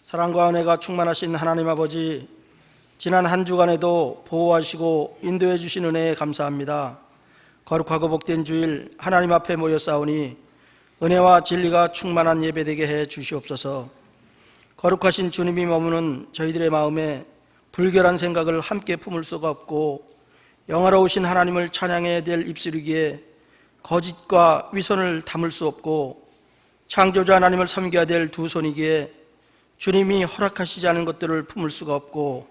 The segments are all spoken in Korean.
사랑과 은혜가 충만하신 하나님 아버지, 지난 한 주간에도 보호하시고 인도해 주신 은혜에 감사합니다. 거룩하고 복된 주일 하나님 앞에 모여 싸우니 은혜와 진리가 충만한 예배되게 해 주시옵소서. 거룩하신 주님이 머무는 저희들의 마음에 불결한 생각을 함께 품을 수가 없고, 영화로우신 하나님을 찬양해야 될 입술이기에 거짓과 위선을 담을 수 없고, 창조주 하나님을 섬겨야 될 두 손이기에 주님이 허락하시지 않은 것들을 품을 수가 없고,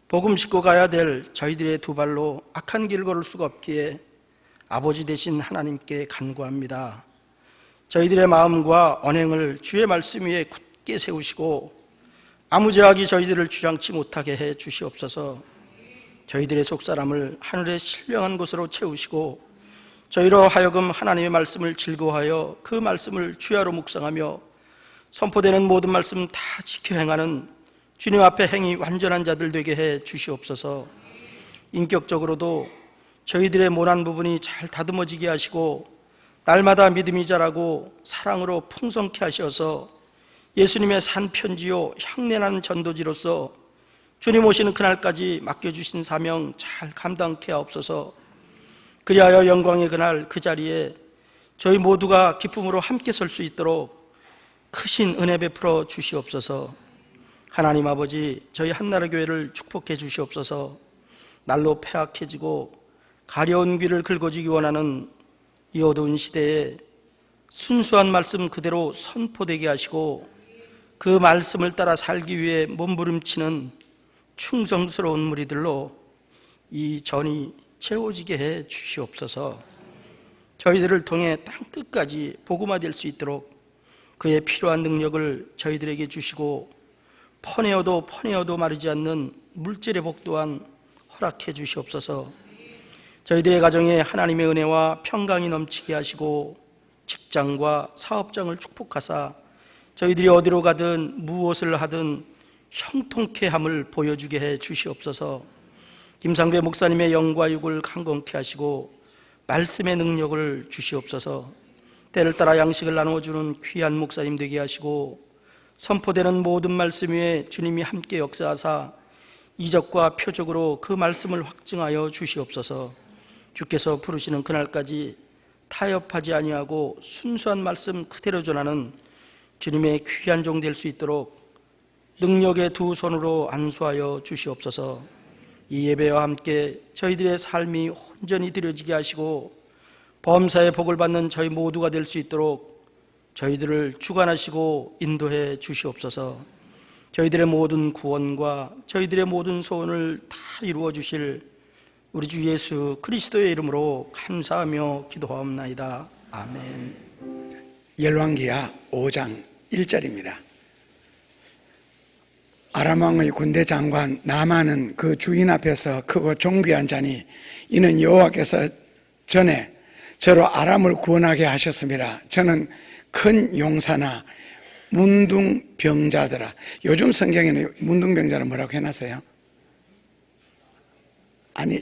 복음 싣고 가야 될 저희들의 두 발로 악한 길 걸을 수가 없기에 아버지 되신 하나님께 간구합니다. 저희들의 마음과 언행을 주의 말씀 위에 굳게 세우시고 아무 죄악이 저희들을 주장치 못하게 해 주시옵소서. 저희들의 속사람을 하늘의 신령한 곳으로 채우시고 저희로 하여금 하나님의 말씀을 즐거워하여 그 말씀을 주야로 묵상하며 선포되는 모든 말씀 다 지켜 행하는 주님 앞에 행이 완전한 자들 되게 해 주시옵소서. 인격적으로도 저희들의 모난 부분이 잘 다듬어지게 하시고 날마다 믿음이 자라고 사랑으로 풍성케 하셔서 예수님의 산 편지요 향내나는 전도지로서 주님 오시는 그날까지 맡겨주신 사명 잘 감당케 하옵소서. 그리하여 영광의 그날 그 자리에 저희 모두가 기쁨으로 함께 설 수 있도록 크신 은혜 베풀어 주시옵소서. 하나님 아버지, 저희 한나라 교회를 축복해 주시옵소서. 날로 폐악해지고 가려운 귀를 긁어주기 원하는 이 어두운 시대에 순수한 말씀 그대로 선포되게 하시고 그 말씀을 따라 살기 위해 몸부림치는 충성스러운 무리들로 이 전이 채워지게 해 주시옵소서. 저희들을 통해 땅끝까지 복음화될 수 있도록 그의 필요한 능력을 저희들에게 주시고 퍼내어도 마르지 않는 물질의 복 또한 허락해 주시옵소서. 저희들의 가정에 하나님의 은혜와 평강이 넘치게 하시고 직장과 사업장을 축복하사 저희들이 어디로 가든 무엇을 하든 형통케 함을 보여주게 해 주시옵소서. 김상배 목사님의 영과 육을 강건케 하시고 말씀의 능력을 주시옵소서. 때를 따라 양식을 나누어주는 귀한 목사님 되게 하시고 선포되는 모든 말씀 위에 주님이 함께 역사하사 이적과 표적으로 그 말씀을 확증하여 주시옵소서. 주께서 부르시는 그날까지 타협하지 아니하고 순수한 말씀 그대로 전하는 주님의 귀한 종 될 수 있도록 능력의 두 손으로 안수하여 주시옵소서. 이 예배와 함께 저희들의 삶이 온전히 드려지게 하시고 범사의 복을 받는 저희 모두가 될 수 있도록 저희들을 주관하시고 인도해 주시옵소서. 저희들의 모든 구원과 저희들의 모든 소원을 다 이루어 주실 우리 주 예수 그리스도의 이름으로 감사하며 기도하옵나이다. 아멘. 열왕기하 5장 1절입니다. 아람 왕의 군대 장관 나만은 그 주인 앞에서 크고 존귀한 자니 이는 여호와께서 전에 저로 아람을 구원하게 하셨습니다. 저는 큰 용사나 문둥병자더라. 요즘 성경에는 문둥병자를 뭐라고 해놨어요? 아니,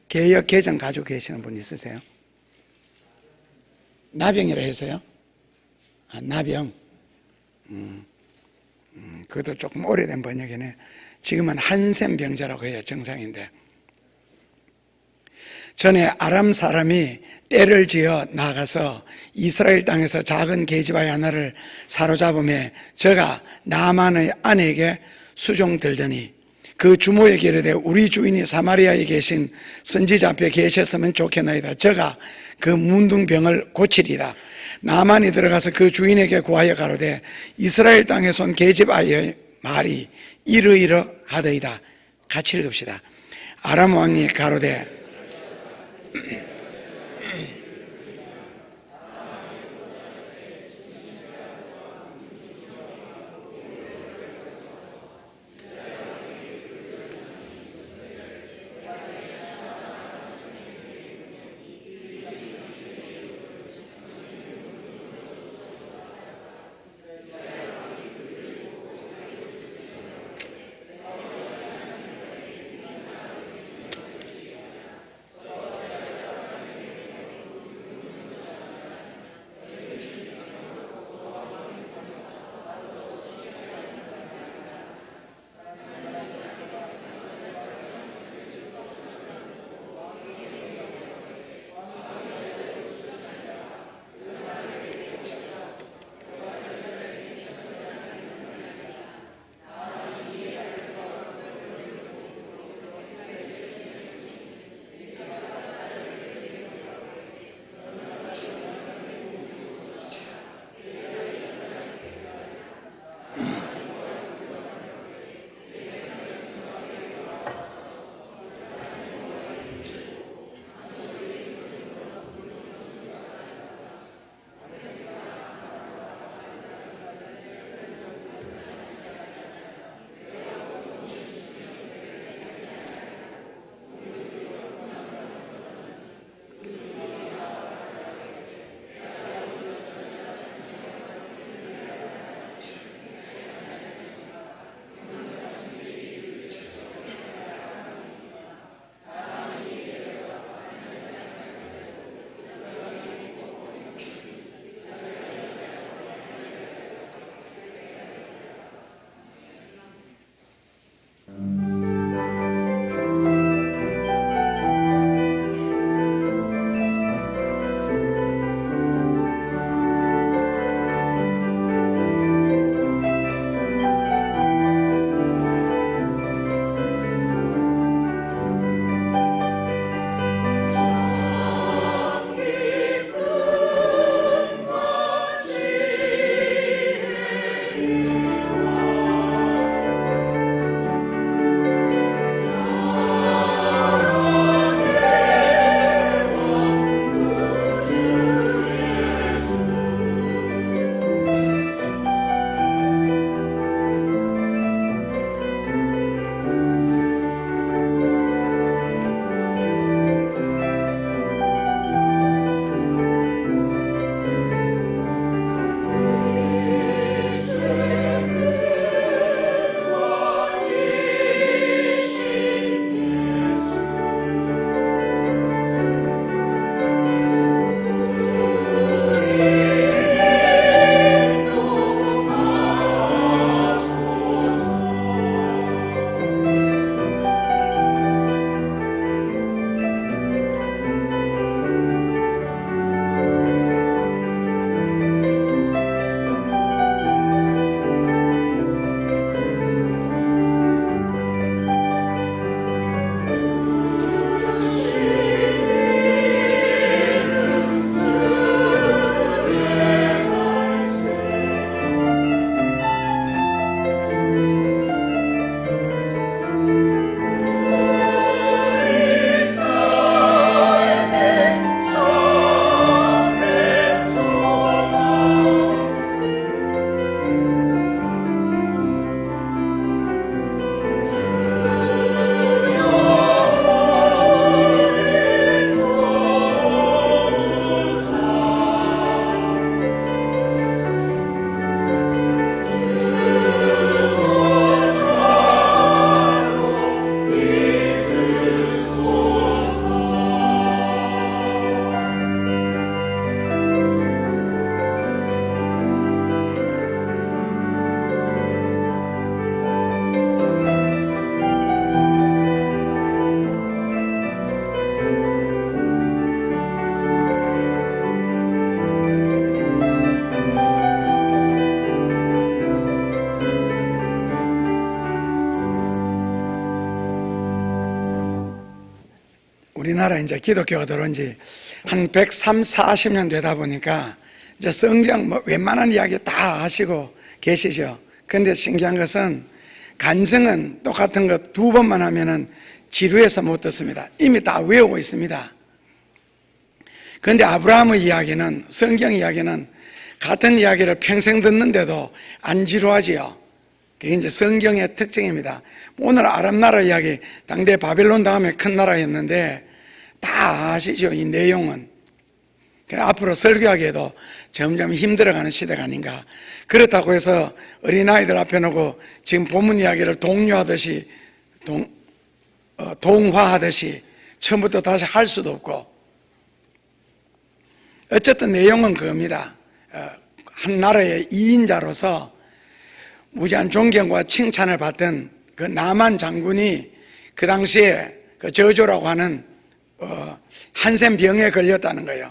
개역 개정 가지고 계시는 분 있으세요? 나병이라 해서요? 아, 나병. 그것도 조금 오래된 번역이네. 지금은 한센병자라고 해요. 정상인데. 전에 아람 사람이 떼를 지어 나가서 이스라엘 땅에서 작은 계집아이 하나를 사로잡음에 저가 나만의 아내에게 수종들더니 그 주모에게 이르되 우리 주인이 사마리아에 계신 선지자 앞에 계셨으면 좋겠나이다. 저가 그 문둥병을 고치리다. 나만이 들어가서 그 주인에게 구하여 가로되 이스라엘 땅에서 온 계집아이의 말이 이러이러하더이다. 같이 읽읍시다. 아람 왕이 가로되 우리나라 이제 기독교가 들어온 지 한 130, 40년 되다 보니까 이제 성경 뭐 웬만한 이야기 다 하시고 계시죠. 그런데 신기한 것은 간증은 똑같은 거 2번만 하면은 지루해서 못 듣습니다. 이미 다 외우고 있습니다. 그런데 아브라함의 이야기는, 성경 이야기는 같은 이야기를 평생 듣는데도 안 지루하지요. 그게 이제 성경의 특징입니다. 오늘 아람 나라 이야기, 당대 바벨론 다음에 큰 나라였는데 다 아시죠, 이 내용은. 앞으로 설교하기에도 점점 힘들어가는 시대가 아닌가. 그렇다고 해서 어린아이들 앞에 놓고 지금 본문 이야기를 동요하듯이 동화하듯이 처음부터 다시 할 수도 없고, 어쨌든 내용은 그겁니다. 한 나라의 2인자로서 무제한 존경과 칭찬을 받던 그 나만 장군이 그 당시에 그 저조라고 하는 한센 병에 걸렸다는 거예요.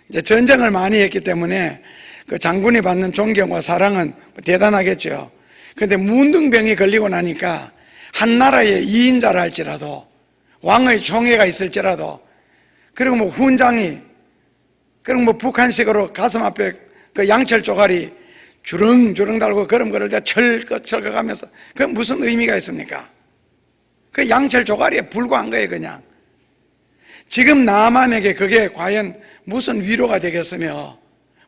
이제 전쟁을 많이 했기 때문에 그 장군이 받는 존경과 사랑은 대단하겠죠. 그런데 문둥병이 걸리고 나니까 한 나라의 2인자라 할지라도, 왕의 총애가 있을지라도, 그리고 뭐 훈장이, 그리고 뭐 북한식으로 가슴 앞에 그 양철 쪼가리 주렁주렁 달고 걸음 걸을 때 철컥철컥 하면서, 그 무슨 의미가 있습니까? 그 양철 쪼가리에 불과한 거예요, 그냥. 지금 나만에게 그게 과연 무슨 위로가 되겠으며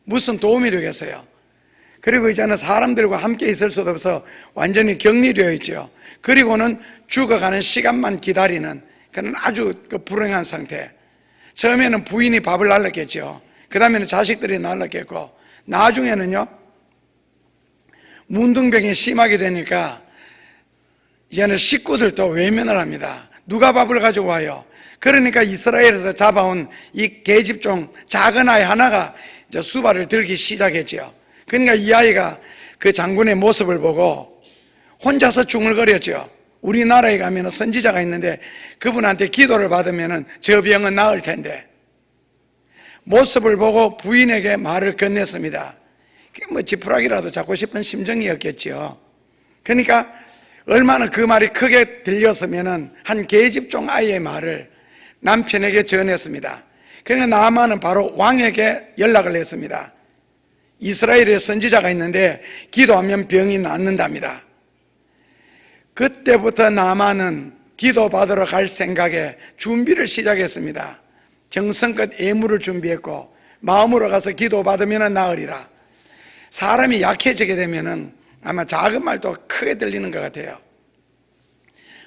무슨 도움이 되겠어요? 그리고 이제는 사람들과 함께 있을 수도 없어 완전히 격리되어 있죠. 그리고는 죽어가는 시간만 기다리는 그런 아주 불행한 상태. 처음에는 부인이 밥을 날렸겠죠. 그 다음에는 자식들이 날렸겠고, 나중에는요, 문둥병이 심하게 되니까 이제는 식구들도 외면을 합니다. 누가 밥을 가지고 와요? 그러니까 이스라엘에서 잡아온 이 계집종 작은 아이 하나가 이제 수발을 들기 시작했죠. 그러니까 이 아이가 그 장군의 모습을 보고 혼자서 중얼거렸죠. 우리나라에 가면 선지자가 있는데 그분한테 기도를 받으면 저 병은 나을 텐데. 모습을 보고 부인에게 말을 건넸습니다. 그게 뭐 지푸라기라도 잡고 싶은 심정이었겠죠. 그러니까 얼마나 그 말이 크게 들렸으면 한 계집종 아이의 말을 남편에게 전했습니다. 그러니까 나아만은 바로 왕에게 연락을 했습니다. 이스라엘에 선지자가 있는데 기도하면 병이 낫는답니다. 그때부터 나아만은 기도받으러 갈 생각에 준비를 시작했습니다. 정성껏 예물을 준비했고, 마음으로 가서 기도받으면 나으리라. 사람이 약해지게 되면 아마 작은 말도 크게 들리는 것 같아요.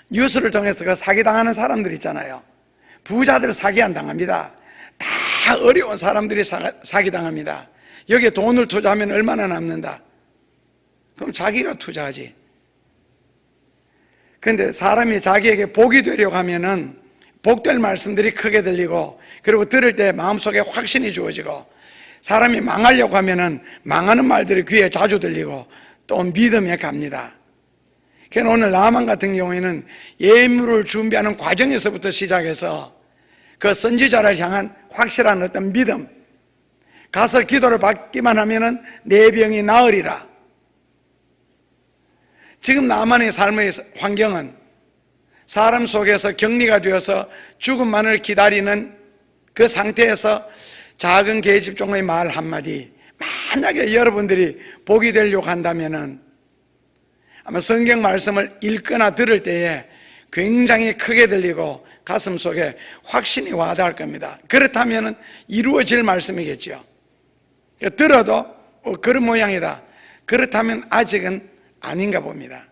뉴스를 통해서 그 사기당하는 사람들 있잖아요. 부자들 사기 안 당합니다. 다 어려운 사람들이 사기당합니다. 여기에 돈을 투자하면 얼마나 남는다? 그럼 자기가 투자하지. 그런데 사람이 자기에게 복이 되려고 하면은 복될 말씀들이 크게 들리고, 그리고 들을 때 마음속에 확신이 주어지고, 사람이 망하려고 하면은 망하는 말들이 귀에 자주 들리고 또 믿음에 갑니다. 그래서 오늘 나만 같은 경우에는 예물을 준비하는 과정에서부터 시작해서 그 선지자를 향한 확실한 어떤 믿음, 가서 기도를 받기만 하면은 내 병이 나으리라. 지금 나만의 삶의 환경은 사람 속에서 격리가 되어서 죽음만을 기다리는 그 상태에서 작은 계집종의 말 한마디, 만약에 여러분들이 복이 되려고 한다면은 아마 성경 말씀을 읽거나 들을 때에 굉장히 크게 들리고 가슴 속에 확신이 와닿을 겁니다. 그렇다면 이루어질 말씀이겠죠. 들어도 그런 모양이다. 그렇다면 아직은 아닌가 봅니다.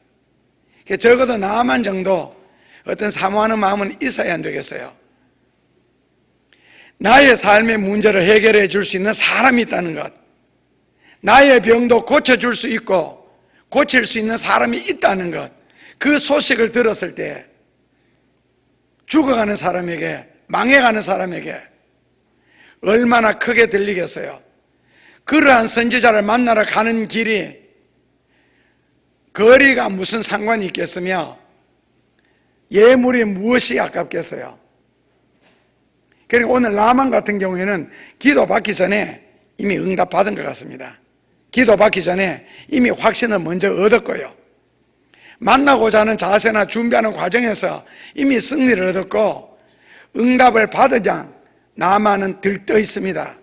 적어도 나만 정도 어떤 사모하는 마음은 있어야 안 되겠어요. 나의 삶의 문제를 해결해 줄 수 있는 사람이 있다는 것, 나의 병도 고쳐줄 수 있고 고칠 수 있는 사람이 있다는 것, 그 소식을 들었을 때 죽어가는 사람에게, 망해가는 사람에게 얼마나 크게 들리겠어요. 그러한 선지자를 만나러 가는 길이 거리가 무슨 상관이 있겠으며 예물이 무엇이 아깝겠어요. 그리고 오늘 나만 같은 경우에는 기도 받기 전에 이미 응답 받은 것 같습니다. 기도 받기 전에 이미 확신을 먼저 얻었고요, 만나고자 하는 자세나 준비하는 과정에서 이미 승리를 얻었고, 응답을 받으자 나아만은 들떠 있습니다.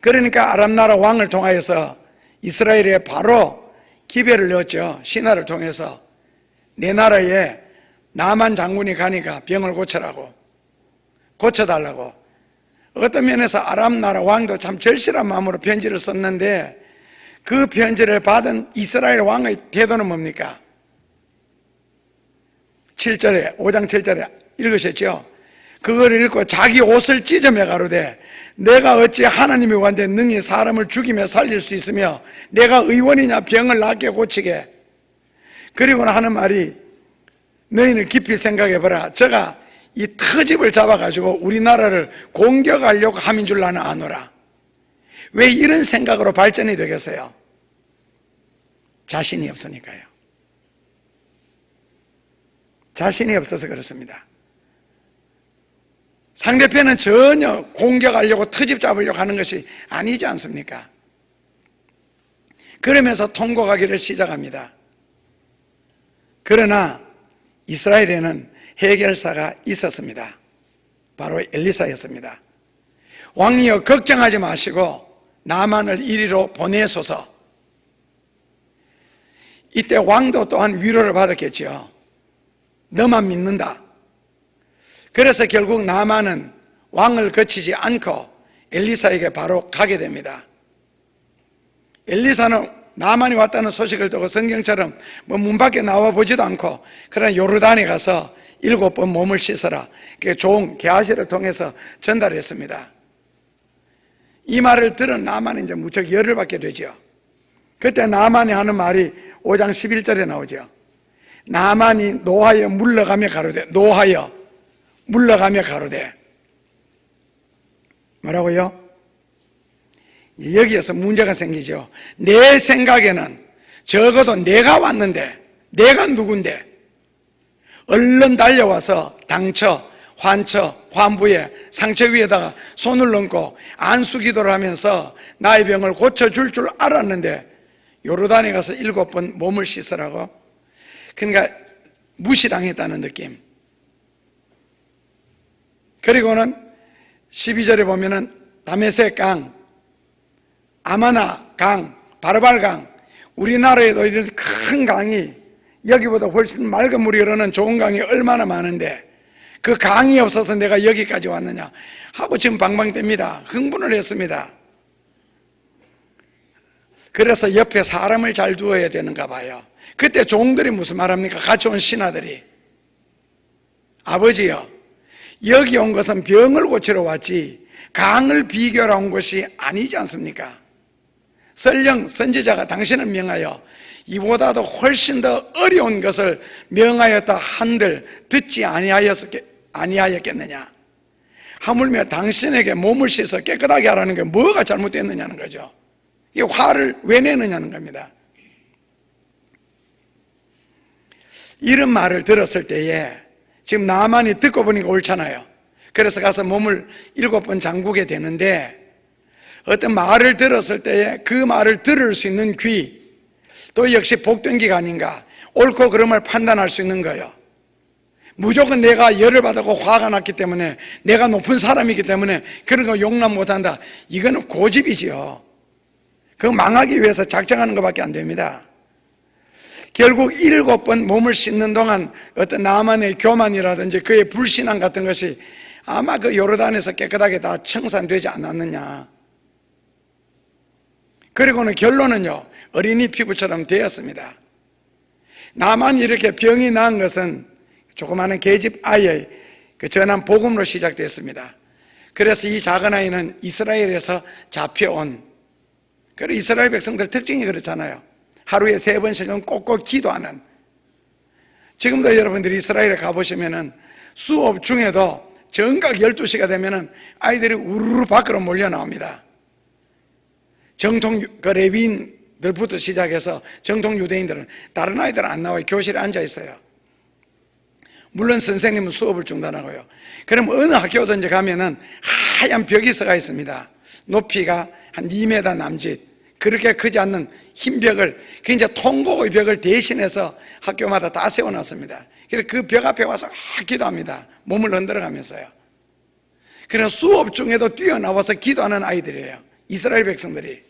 그러니까 아람 나라 왕을 통하여서 이스라엘에 바로 기별을 넣었죠. 신하를 통해서 내 나라에 나만 장군이 가니까 병을 고쳐라고, 고쳐달라고. 어떤 면에서 아람 나라 왕도 참 절실한 마음으로 편지를 썼는데 그 편지를 받은 이스라엘 왕의 태도는 뭡니까? 7절에 5장 7절에 읽으셨죠? 그걸 읽고 자기 옷을 찢으며 가로되 내가 어찌 하나님이 원하되 능히 사람을 죽이며 살릴 수 있으며 내가 의원이냐 병을 낫게 고치게. 그리고는 하는 말이 너희는 깊이 생각해봐라. 제가 이 터집을 잡아가지고 우리나라를 공격하려고 함인 줄 나는 아노라. 왜 이런 생각으로 발전이 되겠어요? 자신이 없으니까요. 자신이 없어서 그렇습니다. 상대편은 전혀 공격하려고 트집 잡으려고 하는 것이 아니지 않습니까? 그러면서 통곡하기를 시작합니다. 그러나 이스라엘에는 해결사가 있었습니다. 바로 엘리사였습니다. 왕이여 걱정하지 마시고 나만을 이리로 보내소서. 이때 왕도 또한 위로를 받았겠죠. 너만 믿는다. 그래서 결국 나만은 왕을 거치지 않고 엘리사에게 바로 가게 됩니다. 엘리사는 나만이 왔다는 소식을 듣고 성경처럼 문 밖에 나와 보지도 않고 그러나 요르단에 가서 7번 몸을 씻어라. 종 게하시를 통해서 전달했습니다. 이 말을 들은 나만은 이제 무척 열을 받게 되죠. 그때 나만이 하는 말이 5장 11절에 나오죠. 나만이 노하여 물러가며 가로되, 노하여 물러가며 가로되. 뭐라고요? 여기에서 문제가 생기죠. 내 생각에는 적어도 내가 왔는데, 내가 누군데, 얼른 달려와서 당처, 환처, 환부에 상처 위에다가 손을 얹고 안수기도를 하면서 나의 병을 고쳐줄 줄 알았는데 요르단에 가서 7번 몸을 씻으라고. 그러니까 무시당했다는 느낌. 그리고는 12절에 보면은 다메섹 강, 아마나 강, 바르발 강, 우리나라에도 이런 큰 강이 여기보다 훨씬 맑은 물이 흐르는 좋은 강이 얼마나 많은데 그 강이 없어서 내가 여기까지 왔느냐 하고 지금 방방됩니다. 흥분을 했습니다. 그래서 옆에 사람을 잘 두어야 되는가 봐요. 그때 종들이 무슨 말합니까? 같이 온 신하들이, 아버지요, 여기 온 것은 병을 고치러 왔지 강을 비교하러 온 것이 아니지 않습니까? 설령 선지자가 당신을 명하여 이보다도 훨씬 더 어려운 것을 명하였다 한들 듣지 아니하였겠느냐? 하물며 당신에게 몸을 씻어 깨끗하게 하라는 게 뭐가 잘못됐느냐는 거죠. 이 화를 왜 내느냐는 겁니다. 이런 말을 들었을 때에 지금 나만이 듣고 보니까 옳잖아요. 그래서 가서 몸을 7번 잠그게 되는데 어떤 말을 들었을 때에 그 말을 들을 수 있는 귀, 또 역시 복된 귀가 아닌가, 옳고 그름을 판단할 수 있는 거예요. 무조건 내가 열을 받고 화가 났기 때문에, 내가 높은 사람이기 때문에 그런 거 용납 못한다, 이거는 고집이지요. 그거 망하기 위해서 작정하는 것밖에 안 됩니다. 결국 7번 몸을 씻는 동안 어떤 나만의 교만이라든지 그의 불신앙 같은 것이 아마 그 요르단에서 깨끗하게 다 청산되지 않았느냐. 그리고는 결론은요, 어린이 피부처럼 되었습니다. 나만 이렇게 병이 나은 것은 조그마한 계집 아이의 그 전한 복음으로 시작됐습니다. 그래서 이 작은 아이는 이스라엘에서 잡혀온, 그리고 이스라엘 백성들 특징이 그렇잖아요. 하루에 3번씩은 꼭꼭 기도하는. 지금도 여러분들이 이스라엘에 가보시면은 수업 중에도 정각 12시가 되면은 아이들이 우르르 밖으로 몰려 나옵니다. 정통 그 레비인들부터 시작해서 정통 유대인들은, 다른 아이들은 안 나와요. 교실에 앉아 있어요. 물론 선생님은 수업을 중단하고요. 그럼 어느 학교든지 가면은 하얀 벽이 서가 있습니다. 높이가 한 2m 남짓, 그렇게 크지 않는 흰 벽을, 그 이제 통곡의 벽을 대신해서 학교마다 다 세워놨습니다. 그래서 그 벽 앞에 와서 막 기도합니다. 몸을 흔들어가면서요. 그래서 수업 중에도 뛰어나와서 기도하는 아이들이에요. 이스라엘 백성들이.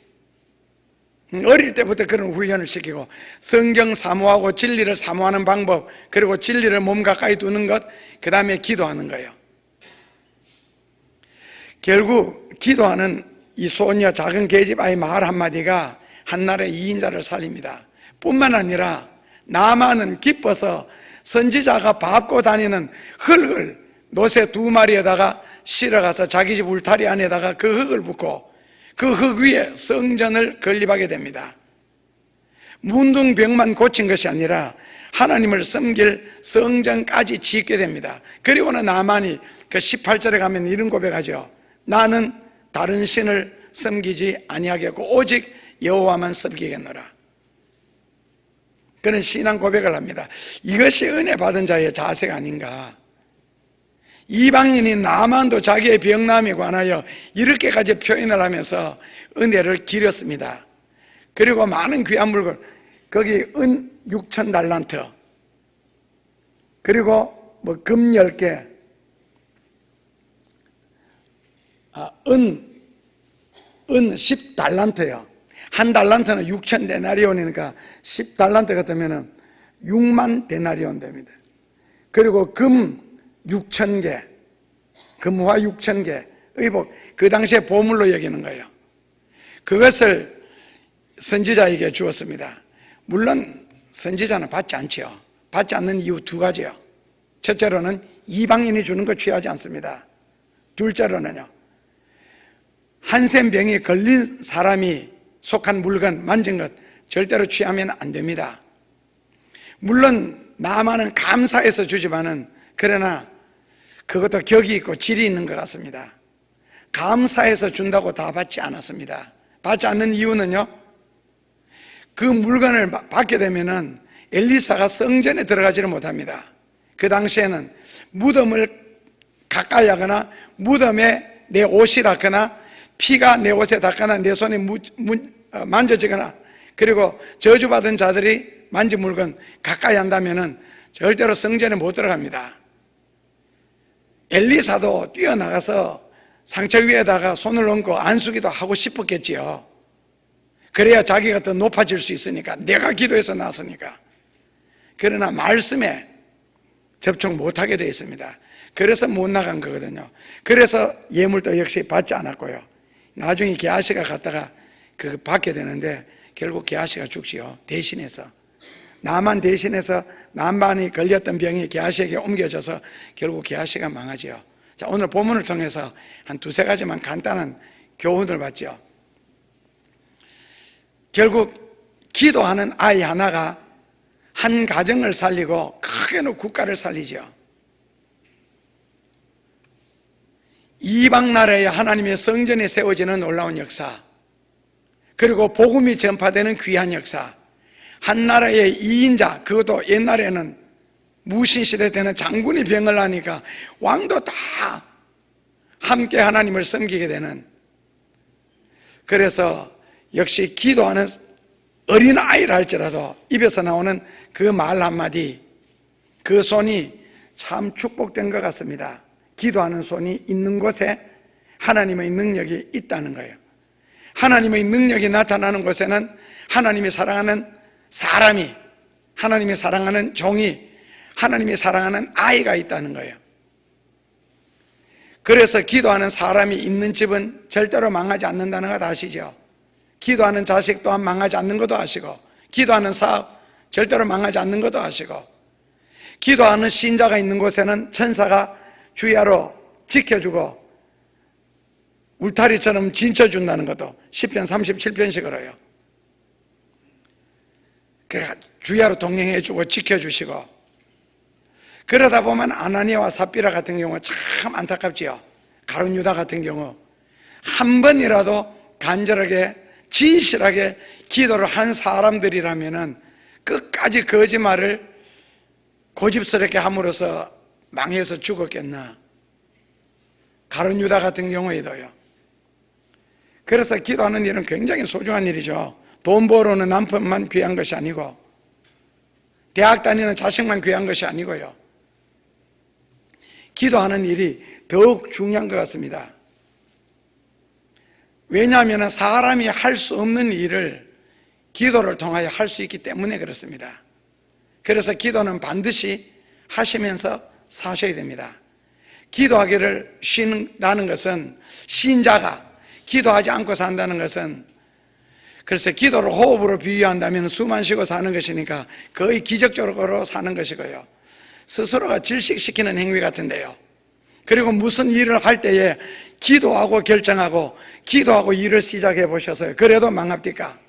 어릴 때부터 그런 훈련을 시키고 성경 사모하고 진리를 사모하는 방법, 그리고 진리를 몸 가까이 두는 것, 그 다음에 기도하는 거예요. 결국 기도하는 이 소녀, 작은 계집 아이 말 한마디가 한나라의 2인자를 살립니다. 뿐만 아니라 나만은 기뻐서 선지자가 밟고 다니는 흙을 노새 2마리에다가 실어가서 자기 집 울타리 안에다가 그 흙을 붓고 그 흙 위에 성전을 건립하게 됩니다. 문둥병만 고친 것이 아니라 하나님을 섬길 성전까지 짓게 됩니다. 그리고는 나만이 그 18절에 가면 이런 고백하죠. 나는 다른 신을 섬기지 아니하겠고 오직 여호와만 섬기겠노라. 그런 신앙 고백을 합니다. 이것이 은혜 받은 자의 자세가 아닌가. 이방인인 나만도 자기의 병남에 관하여 이렇게까지 표현을 하면서 은혜를 기렸습니다. 그리고 많은 귀한 물건, 거기 은 6,000달란트, 그리고 금 10개, 은 10달란트요. 한 달란트는 6,000데나리온이니까 10달란트 같으면 6만 데나리온 됩니다. 그리고 금 6,000개, 금화 6,000개, 의복, 그 당시에 보물로 여기는 거예요. 그것을 선지자에게 주었습니다. 물론 선지자는 받지 않지요. 받지 않는 이유 2가지요. 첫째로는 이방인이 주는 거 취하지 않습니다. 둘째로는요, 한센병이 걸린 사람이 속한 물건, 만진 것 절대로 취하면 안 됩니다. 물론 나만은 감사해서 주지만은, 그러나 그것도 격이 있고 질이 있는 것 같습니다. 감사해서 준다고 다 받지 않았습니다. 받지 않는 이유는요, 그 물건을 받게 되면은 엘리사가 성전에 들어가지를 못합니다. 그 당시에는 무덤을 가까이 하거나 무덤에 내 옷이 닿거나 피가 내 옷에 닿거나 내 손이 만져지거나, 그리고 저주받은 자들이 만진 물건 가까이 한다면은 절대로 성전에 못 들어갑니다. 엘리사도 뛰어나가서 상처 위에다가 손을 얹고 안수기도 하고 싶었겠지요. 그래야 자기가 더 높아질 수 있으니까, 내가 기도해서 나왔으니까. 그러나 말씀에 접촉 못하게 되어 있습니다. 그래서 못 나간 거거든요. 그래서 예물도 역시 받지 않았고요. 나중에 게하시가 갔다가 그 받게 되는데 결국 게하시가 죽지요. 대신해서. 나만 대신해서 남반이 걸렸던 병이 게하시에게 옮겨져서 결국 게하시가 망하지요. 자, 오늘 본문을 통해서 한 2-3가지만 간단한 교훈을 받죠. 결국 기도하는 아이 하나가 한 가정을 살리고 크게는 국가를 살리죠. 이방 나라에 하나님의 성전이 세워지는 놀라운 역사, 그리고 복음이 전파되는 귀한 역사, 한 나라의 2인자, 그것도 옛날에는 무신시대 때는 장군이 병을 하니까 왕도 다 함께 하나님을 섬기게 되는, 그래서 역시 기도하는 어린아이라 할지라도 입에서 나오는 그 말 한마디, 그 손이 참 축복된 것 같습니다. 기도하는 손이 있는 곳에 하나님의 능력이 있다는 거예요. 하나님의 능력이 나타나는 곳에는 하나님이 사랑하는 사람이, 하나님이 사랑하는 종이, 하나님이 사랑하는 아이가 있다는 거예요. 그래서 기도하는 사람이 있는 집은 절대로 망하지 않는다는 것 아시죠? 기도하는 자식 또한 망하지 않는 것도 아시고, 기도하는 사업 절대로 망하지 않는 것도 아시고, 기도하는 신자가 있는 곳에는 천사가 주야로 지켜주고 울타리처럼 진쳐준다는 것도 시편 37편씩으로요. 주야로 동행해주고 지켜주시고, 그러다 보면 아나니아와 삽비라 같은 경우 참 안타깝지요. 가룟 유다 같은 경우 한 번이라도 간절하게 진실하게 기도를 한 사람들이라면은 끝까지 거짓말을 고집스럽게 함으로써 망해서 죽었겠나. 가룟 유다 같은 경우에도요. 그래서 기도하는 일은 굉장히 소중한 일이죠. 돈 벌어오는 남편만 귀한 것이 아니고 대학 다니는 자식만 귀한 것이 아니고요. 기도하는 일이 더욱 중요한 것 같습니다. 왜냐하면 사람이 할 수 없는 일을 기도를 통하여 할 수 있기 때문에 그렇습니다. 그래서 기도는 반드시 하시면서 사셔야 됩니다. 기도하기를 쉰다는 것은, 신자가 기도하지 않고 산다는 것은, 그래서 기도를 호흡으로 비유한다면 숨만 쉬고 사는 것이니까 거의 기적적으로 사는 것이고요. 스스로가 질식시키는 행위 같은데요. 그리고 무슨 일을 할 때에 기도하고 결정하고 기도하고 일을 시작해 보셨어요. 그래도 망합니까?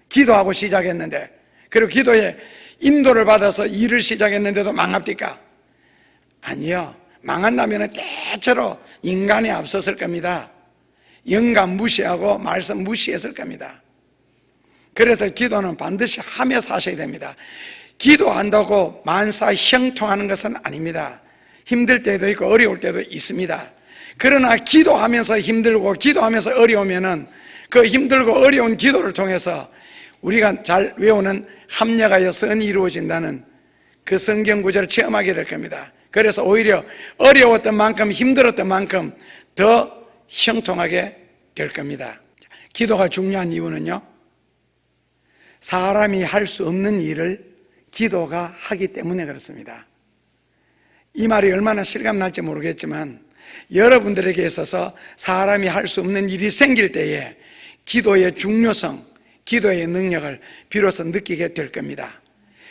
기도하고 시작했는데, 그리고 기도에 인도를 받아서 일을 시작했는데도 망합니까? 아니요. 망한다면 대체로 인간이 앞섰을 겁니다. 영감 무시하고 말씀 무시했을 겁니다. 그래서 기도는 반드시 하며 사셔야 됩니다. 기도한다고 만사 형통하는 것은 아닙니다. 힘들 때도 있고 어려울 때도 있습니다. 그러나 기도하면서 힘들고 기도하면서 어려우면은 그 힘들고 어려운 기도를 통해서 우리가 잘 외우는 합력하여 선이 이루어진다는 그 성경 구절을 체험하게 될 겁니다. 그래서 오히려 어려웠던 만큼, 힘들었던 만큼 더 형통하게 될 겁니다. 기도가 중요한 이유는요, 사람이 할 수 없는 일을 기도가 하기 때문에 그렇습니다. 이 말이 얼마나 실감날지 모르겠지만 여러분들에게 있어서 사람이 할 수 없는 일이 생길 때에 기도의 중요성, 기도의 능력을 비로소 느끼게 될 겁니다.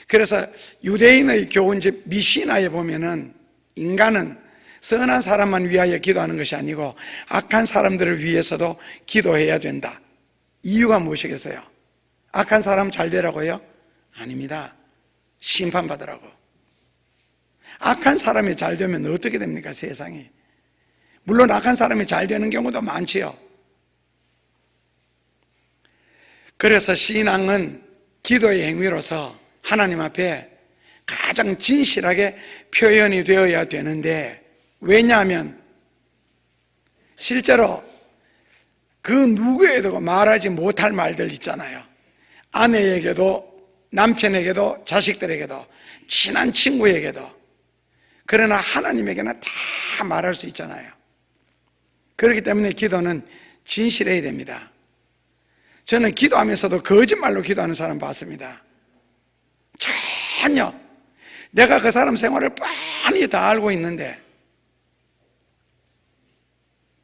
그래서 유대인의 교훈집 미시나에 보면은 인간은 선한 사람만 위하여 기도하는 것이 아니고 악한 사람들을 위해서도 기도해야 된다. 이유가 무엇이겠어요? 악한 사람 잘 되라고요? 아닙니다. 심판받으라고. 악한 사람이 잘 되면 어떻게 됩니까, 세상이? 물론 악한 사람이 잘 되는 경우도 많지요. 그래서 신앙은 기도의 행위로서 하나님 앞에 가장 진실하게 표현이 되어야 되는데, 왜냐하면 실제로 그 누구에도 말하지 못할 말들 있잖아요. 아내에게도, 남편에게도, 자식들에게도, 친한 친구에게도. 그러나 하나님에게는 다 말할 수 있잖아요. 그렇기 때문에 기도는 진실해야 됩니다. 저는 기도하면서도 거짓말로 기도하는 사람 봤습니다. 전혀 내가 그 사람 생활을 뻔히 다 알고 있는데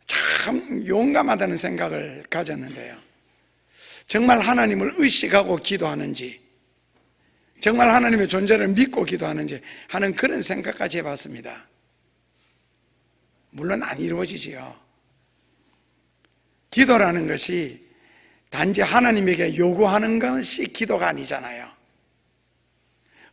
참 용감하다는 생각을 가졌는데요. 정말 하나님을 의식하고 기도하는지, 정말 하나님의 존재를 믿고 기도하는지 하는 그런 생각까지 해봤습니다. 물론 안 이루어지지요. 기도라는 것이 단지 하나님에게 요구하는 것이 기도가 아니잖아요.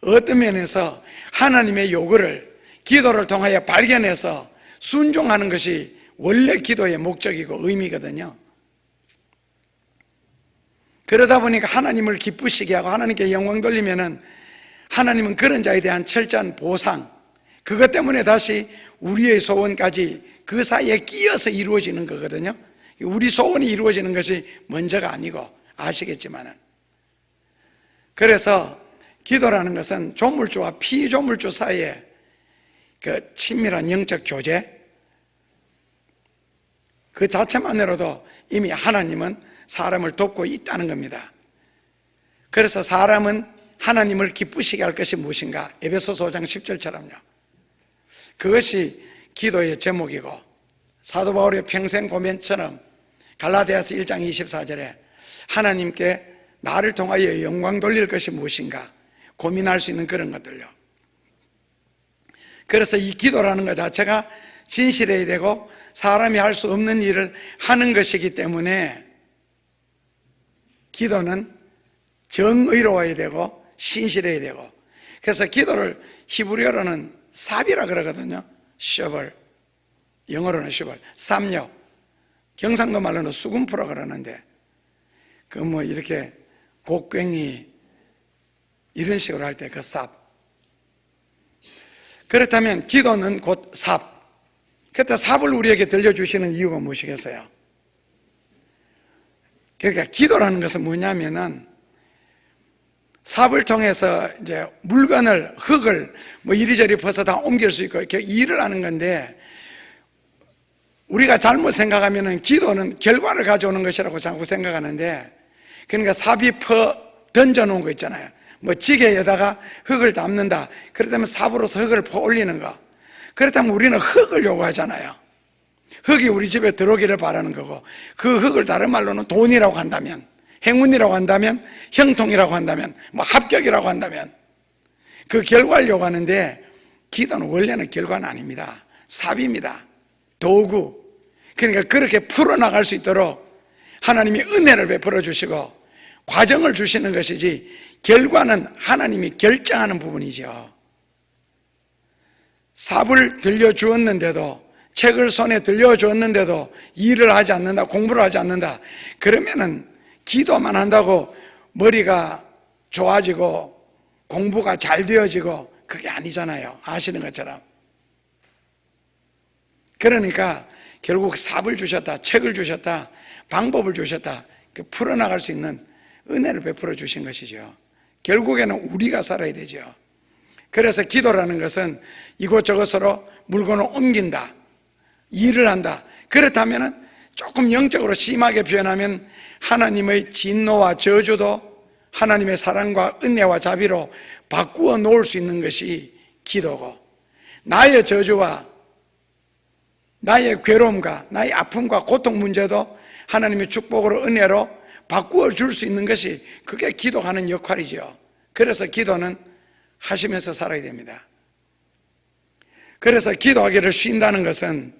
어떤 면에서 하나님의 요구를 기도를 통하여 발견해서 순종하는 것이 원래 기도의 목적이고 의미거든요. 그러다 보니까 하나님을 기쁘시게 하고 하나님께 영광 돌리면은 하나님은 그런 자에 대한 철저한 보상, 그것 때문에 다시 우리의 소원까지 그 사이에 끼어서 이루어지는 거거든요. 우리 소원이 이루어지는 것이 먼저가 아니고, 아시겠지만은. 그래서 기도라는 것은 조물주와 피조물주 사이에 그 친밀한 영적 교제, 그 자체만으로도 이미 하나님은 사람을 돕고 있다는 겁니다. 그래서 사람은 하나님을 기쁘시게 할 것이 무엇인가? 에베소서 5장 10절처럼요. 그것이 기도의 제목이고, 사도 바울의 평생 고면처럼 갈라디아서 1장 24절에 하나님께 나를 통하여 영광 돌릴 것이 무엇인가 고민할 수 있는 그런 것들요. 그래서 이 기도라는 것 자체가 진실해야 되고 사람이 할 수 없는 일을 하는 것이기 때문에 기도는 정의로워야 되고 신실해야 되고, 그래서 기도를 히브리어로는 삽이라 그러거든요. 셔벌, 영어로는 셔벌, 삽력, 경상도 말로는 수금프라 그러는데, 그 뭐 이렇게 곡괭이 이런 식으로 할 때 그 삽. 그렇다면 기도는 곧 삽. 그때 삽을 우리에게 들려주시는 이유가 무엇이겠어요? 그러니까 기도라는 것은 뭐냐면은 삽을 통해서 이제 물건을, 흙을 뭐 이리저리 벗어 다 옮길 수 있고 이렇게 일을 하는 건데, 우리가 잘못 생각하면은 기도는 결과를 가져오는 것이라고 자꾸 생각하는데, 그러니까 삽이 던져 놓은 거 있잖아요. 뭐 지게에다가 흙을 담는다. 그렇다면 삽으로서 흙을 퍼 올리는 거. 그렇다면 우리는 흙을 요구하잖아요. 흙이 우리 집에 들어오기를 바라는 거고, 그 흙을 다른 말로는 돈이라고 한다면, 행운이라고 한다면, 형통이라고 한다면, 뭐 합격이라고 한다면 그 결과를 요구하는데, 기도는 원래는 결과는 아닙니다. 삽입니다. 도구. 그러니까 그렇게 풀어나갈 수 있도록 하나님이 은혜를 베풀어 주시고 과정을 주시는 것이지, 결과는 하나님이 결정하는 부분이죠. 삽을 들려주었는데도, 책을 손에 들려주었는데도 일을 하지 않는다, 공부를 하지 않는다, 그러면은 기도만 한다고 머리가 좋아지고 공부가 잘 되어지고 그게 아니잖아요. 아시는 것처럼. 그러니까 결국 삽을 주셨다, 책을 주셨다, 방법을 주셨다, 그 풀어나갈 수 있는 은혜를 베풀어 주신 것이죠. 결국에는 우리가 살아야 되죠. 그래서 기도라는 것은 이곳저곳으로 물건을 옮긴다, 일을 한다. 그렇다면 조금 영적으로 심하게 표현하면 하나님의 진노와 저주도 하나님의 사랑과 은혜와 자비로 바꾸어 놓을 수 있는 것이 기도고, 나의 저주와 나의 괴로움과 나의 아픔과 고통 문제도 하나님의 축복으로, 은혜로 바꾸어 줄 수 있는 것이, 그게 기도하는 역할이죠. 그래서 기도는 하시면서 살아야 됩니다. 그래서 기도하기를 쉰다는 것은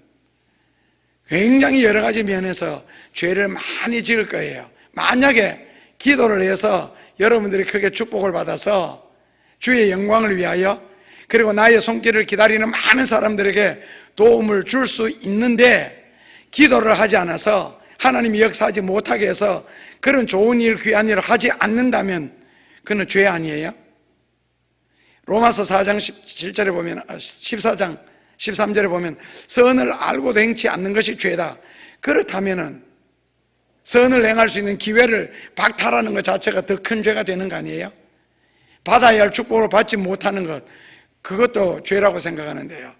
굉장히 여러 가지 면에서 죄를 많이 지을 거예요. 만약에 기도를 해서 여러분들이 크게 축복을 받아서 주의 영광을 위하여, 그리고 나의 손길을 기다리는 많은 사람들에게 도움을 줄 수 있는데, 기도를 하지 않아서 하나님이 역사하지 못하게 해서 그런 좋은 일, 귀한 일을 하지 않는다면 그는 죄 아니에요? 로마서 4장 17절에 보면, 14장 13절에 보면 선을 알고도 행치 않는 것이 죄다. 그렇다면은 선을 행할 수 있는 기회를 박탈하는 것 자체가 더 큰 죄가 되는 거 아니에요? 받아야 할 축복을 받지 못하는 것, 그것도 죄라고 생각하는데요.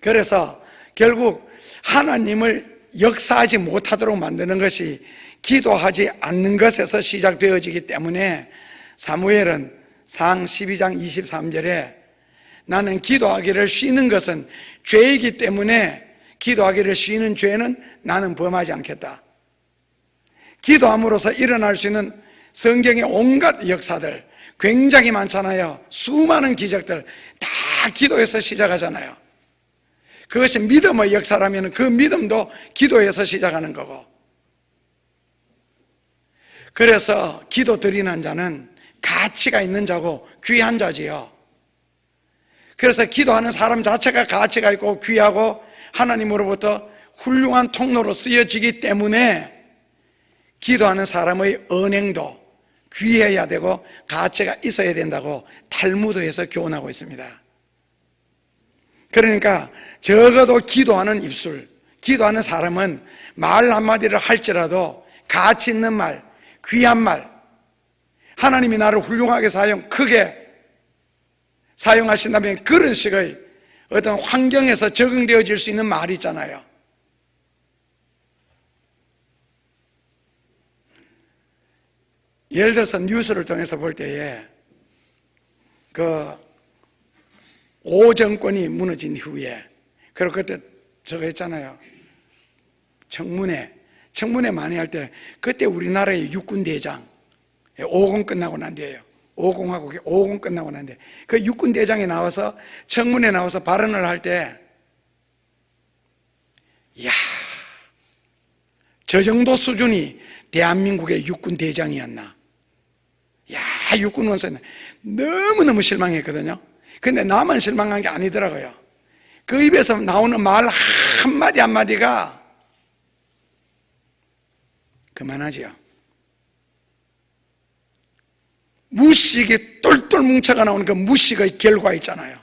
그래서 결국 하나님을 역사하지 못하도록 만드는 것이 기도하지 않는 것에서 시작되어지기 때문에, 사무엘은 상 12장 23절에 나는 기도하기를 쉬는 것은 죄이기 때문에 기도하기를 쉬는 죄는 나는 범하지 않겠다. 기도함으로써 일어날 수 있는 성경의 온갖 역사들 굉장히 많잖아요. 수많은 기적들 다 기도에서 시작하잖아요. 그것이 믿음의 역사라면 그 믿음도 기도에서 시작하는 거고, 그래서 기도 드리는 자는 가치가 있는 자고 귀한 자지요. 그래서 기도하는 사람 자체가 가치가 있고 귀하고 하나님으로부터 훌륭한 통로로 쓰여지기 때문에 기도하는 사람의 언행도 귀해야 되고 가치가 있어야 된다고 탈무드에서 교훈하고 있습니다. 그러니까 적어도 기도하는 입술, 기도하는 사람은 말 한마디를 할지라도 가치 있는 말, 귀한 말, 하나님이 나를 훌륭하게 크게 사용하신다면 그런 식의 어떤 환경에서 적응되어질 수 있는 말이 있잖아요. 예를 들어서 뉴스를 통해서 볼 때에 오 정권이 무너진 후에, 그리고 그때 저거 했잖아요. 청문회 많이 할 때, 그때 우리나라의 육군대장, 5공 끝나고 난 뒤에요. 5공 끝나고 난 뒤에 그 육군대장이 나와서 청문회에 나와서 발언을 할 때, 이야, 저 정도 수준이 대한민국의 육군대장이었나. 야, 육군원사는 너무너무 실망했거든요. 근데 나만 실망한 게 아니더라고요. 그 입에서 나오는 말 한마디 한마디가 그만하지요. 무식이 똘똘 뭉쳐가 나오는 그 무식의 결과 있잖아요.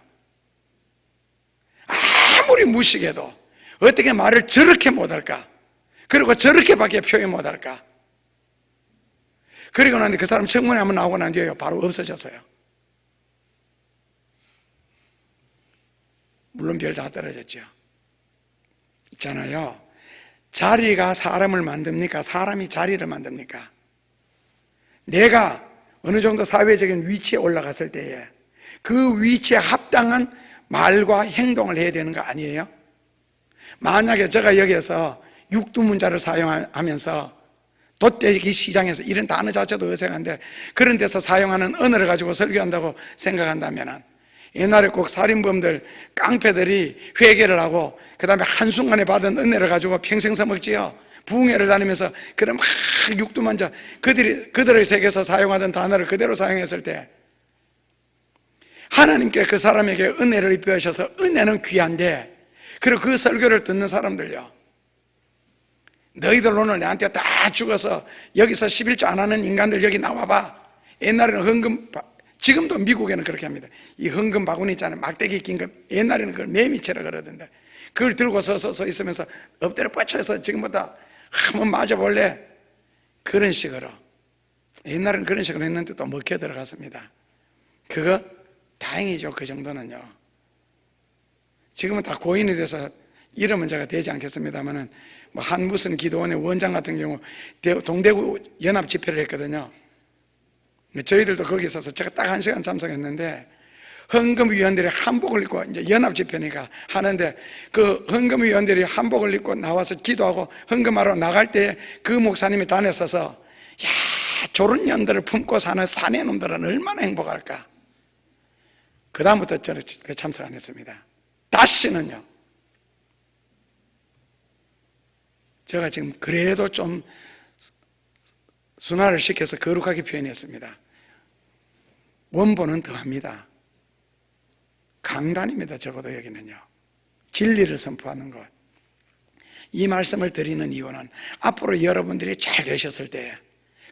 아무리 무식해도 어떻게 말을 저렇게 못할까? 그리고 저렇게밖에 표현 못할까? 그리고 나는데 그 사람 청문회 한번 나오고 난 뒤에 바로 없어졌어요. 물론 별 다 떨어졌죠. 있잖아요. 자리가 사람을 만듭니까? 사람이 자리를 만듭니까? 내가 어느 정도 사회적인 위치에 올라갔을 때에 그 위치에 합당한 말과 행동을 해야 되는 거 아니에요? 만약에 제가 여기에서 육두문자를 사용하면서 돛대기 시장에서 이런 단어 자체도 어색한데 그런 데서 사용하는 언어를 가지고 설교한다고 생각한다면 옛날에 꼭 살인범들, 깡패들이 회개를 하고 그 다음에 한순간에 받은 은혜를 가지고 평생 써먹지요. 부흥회를 다니면서 그런 막 육두만자 그들의 세계에서 사용하던 단어를 그대로 사용했을 때 하나님께 그 사람에게 은혜를 입혀주셔서 은혜는 귀한데 그리고 그 설교를 듣는 사람들요, 너희들 오늘 내한테 다 죽어서 여기서 11조 안 하는 인간들 여기 나와봐. 옛날에는 헌금, 지금도 미국에는 그렇게 합니다. 이 헌금 바구니 있잖아요, 막대기 낀 거. 옛날에는 그걸 매미채라 그러던데 그걸 들고 서 있으면서 엎드려 뻗쳐서 지금보다 한번 맞아볼래? 그런 식으로 옛날에는 그런 식으로 했는데 또 먹혀 들어갔습니다. 그거 다행이죠. 그 정도는요. 지금은 다 고인이 돼서 이름은 제가 되지 않겠습니다만은 뭐 한 무슨 기도원의 원장 같은 경우 동대구 연합 집회를 했거든요. 저희들도 거기 있어서 제가 딱 1시간 참석했는데 헌금위원들이 한복을 입고 이제 연합 집회니까 하는데 그 헌금위원들이 한복을 입고 나와서 기도하고 헌금하러 나갈 때 그 목사님이 단에 서서 야, 저런 년들을 품고 사는 사내 놈들은 얼마나 행복할까. 그 다음부터 저는 참석 안 했습니다. 다시는요. 제가 지금 그래도 좀 순화를 시켜서 거룩하게 표현했습니다. 원본은 더합니다. 강단입니다. 적어도 여기는요. 진리를 선포하는 것. 이 말씀을 드리는 이유는 앞으로 여러분들이 잘 되셨을 때에,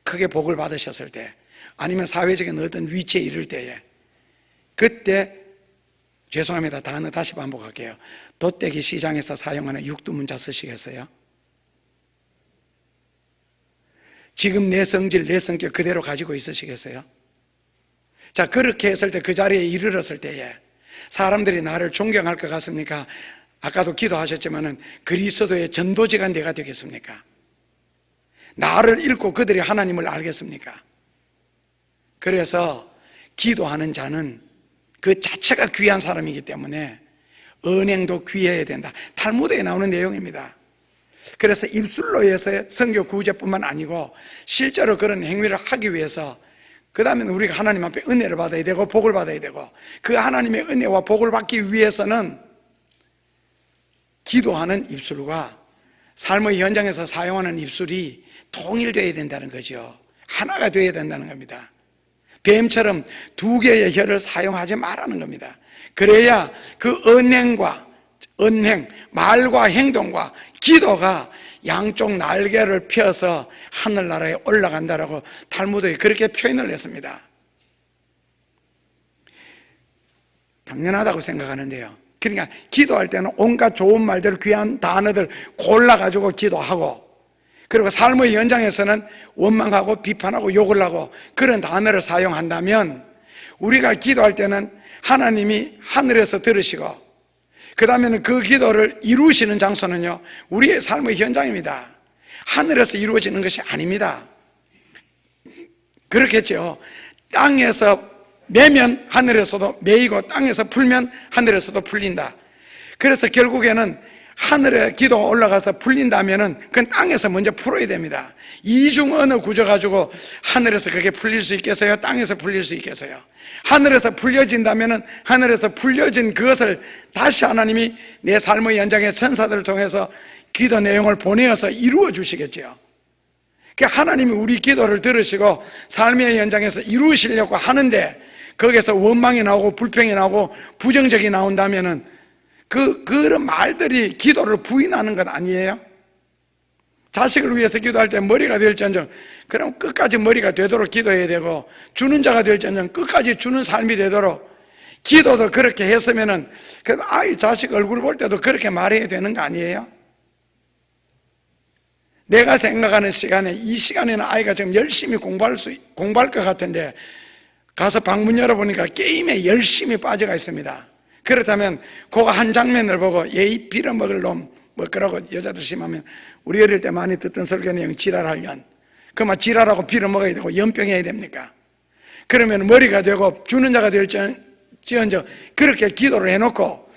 크게 복을 받으셨을 때, 아니면 사회적인 어떤 위치에 이를 때에, 그때 죄송합니다. 단어 다시 반복할게요. 돛대기 시장에서 사용하는 육두문자 쓰시겠어요? 지금 내 성질, 내 성격 그대로 가지고 있으시겠어요? 자, 그렇게 했을 때 그 자리에 이르렀을 때에 사람들이 나를 존경할 것 같습니까? 아까도 기도하셨지만은 그리스도의 전도지가 내가 되겠습니까? 나를 읽고 그들이 하나님을 알겠습니까? 그래서 기도하는 자는 그 자체가 귀한 사람이기 때문에 언행도 귀해야 된다. 탈무드에 나오는 내용입니다. 그래서 입술로 해서 선교 구제뿐만 아니고 실제로 그런 행위를 하기 위해서 그 다음에 우리가 하나님 앞에 은혜를 받아야 되고 복을 받아야 되고 그 하나님의 은혜와 복을 받기 위해서는 기도하는 입술과 삶의 현장에서 사용하는 입술이 통일되어야 된다는 거죠. 하나가 되어야 된다는 겁니다. 뱀처럼 두 개의 혀를 사용하지 말라는 겁니다. 그래야 그 언행, 말과 행동과 기도가 양쪽 날개를 펴서 하늘나라에 올라간다라고 탈무드에 그렇게 표현을 했습니다. 당연하다고 생각하는데요. 그러니까 기도할 때는 온갖 좋은 말들, 귀한 단어들 골라가지고 기도하고, 그리고 삶의 현장에서는 원망하고 비판하고 욕을 하고 그런 단어를 사용한다면 우리가 기도할 때는 하나님이 하늘에서 들으시고 그 다음에는 그 기도를 이루시는 장소는요, 우리의 삶의 현장입니다. 하늘에서 이루어지는 것이 아닙니다. 그렇겠죠. 땅에서 매면 하늘에서도 매이고 땅에서 풀면 하늘에서도 풀린다. 그래서 결국에는 하늘에 기도가 올라가서 풀린다면은 그건 땅에서 먼저 풀어야 됩니다. 이중 어느 구조 가지고 하늘에서 그게 풀릴 수 있겠어요? 땅에서 풀릴 수 있겠어요? 하늘에서 풀려진다면은 하늘에서 풀려진 그것을 다시 하나님이 내 삶의 현장의 천사들을 통해서 기도 내용을 보내어서 이루어 주시겠죠. 그러니까 하나님이 우리 기도를 들으시고 삶의 현장에서 이루시려고 하는데 거기에서 원망이 나오고 불평이 나오고 부정적이 나온다면은 그런 말들이 기도를 부인하는 것 아니에요? 자식을 위해서 기도할 때 머리가 될지언정 그럼 끝까지 머리가 되도록 기도해야 되고, 주는 자가 될지언정 끝까지 주는 삶이 되도록 기도도 그렇게 했으면은 그 아이 자식 얼굴 볼 때도 그렇게 말해야 되는 거 아니에요? 내가 생각하는 시간에, 이 시간에는 아이가 지금 열심히 공부할 것 같은데 가서 방문 열어보니까 게임에 열심히 빠져가 있습니다. 그렇다면 그거 한 장면을 보고 예의 빌어먹을 놈 뭐 그러고 여자들 심하면 우리 어릴 때 많이 듣던 설교 내용 지랄하련, 그만 지랄하고 빌어먹어야 되고 연병해야 됩니까? 그러면 머리가 되고 주는 자가 될지언정 그렇게 기도를 해놓고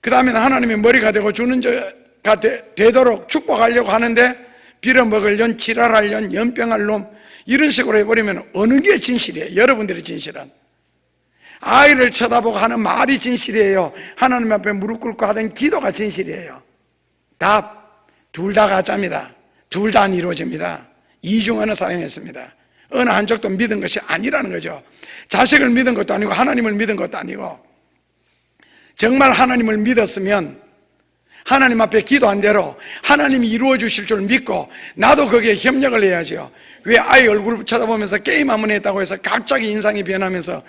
그 다음에는 하나님이 머리가 되고 주는 자가 되도록 축복하려고 하는데 빌어먹으련, 지랄하련, 연병할 놈 이런 식으로 해버리면 어느 게 진실이에요? 여러분들이 진실은 아이를 쳐다보고 하는 말이 진실이에요? 하나님 앞에 무릎 꿇고 하던 기도가 진실이에요? 답, 둘 다 가짜입니다. 둘 다 안 이루어집니다. 이중언어 사용했습니다. 어느 한쪽도 믿은 것이 아니라는 거죠. 자식을 믿은 것도 아니고 하나님을 믿은 것도 아니고, 정말 하나님을 믿었으면 하나님 앞에 기도한 대로 하나님이 이루어 주실 줄 믿고 나도 거기에 협력을 해야죠. 왜 아이 얼굴을 쳐다보면서 게임 한번 했다고 해서 갑자기 인상이 변하면서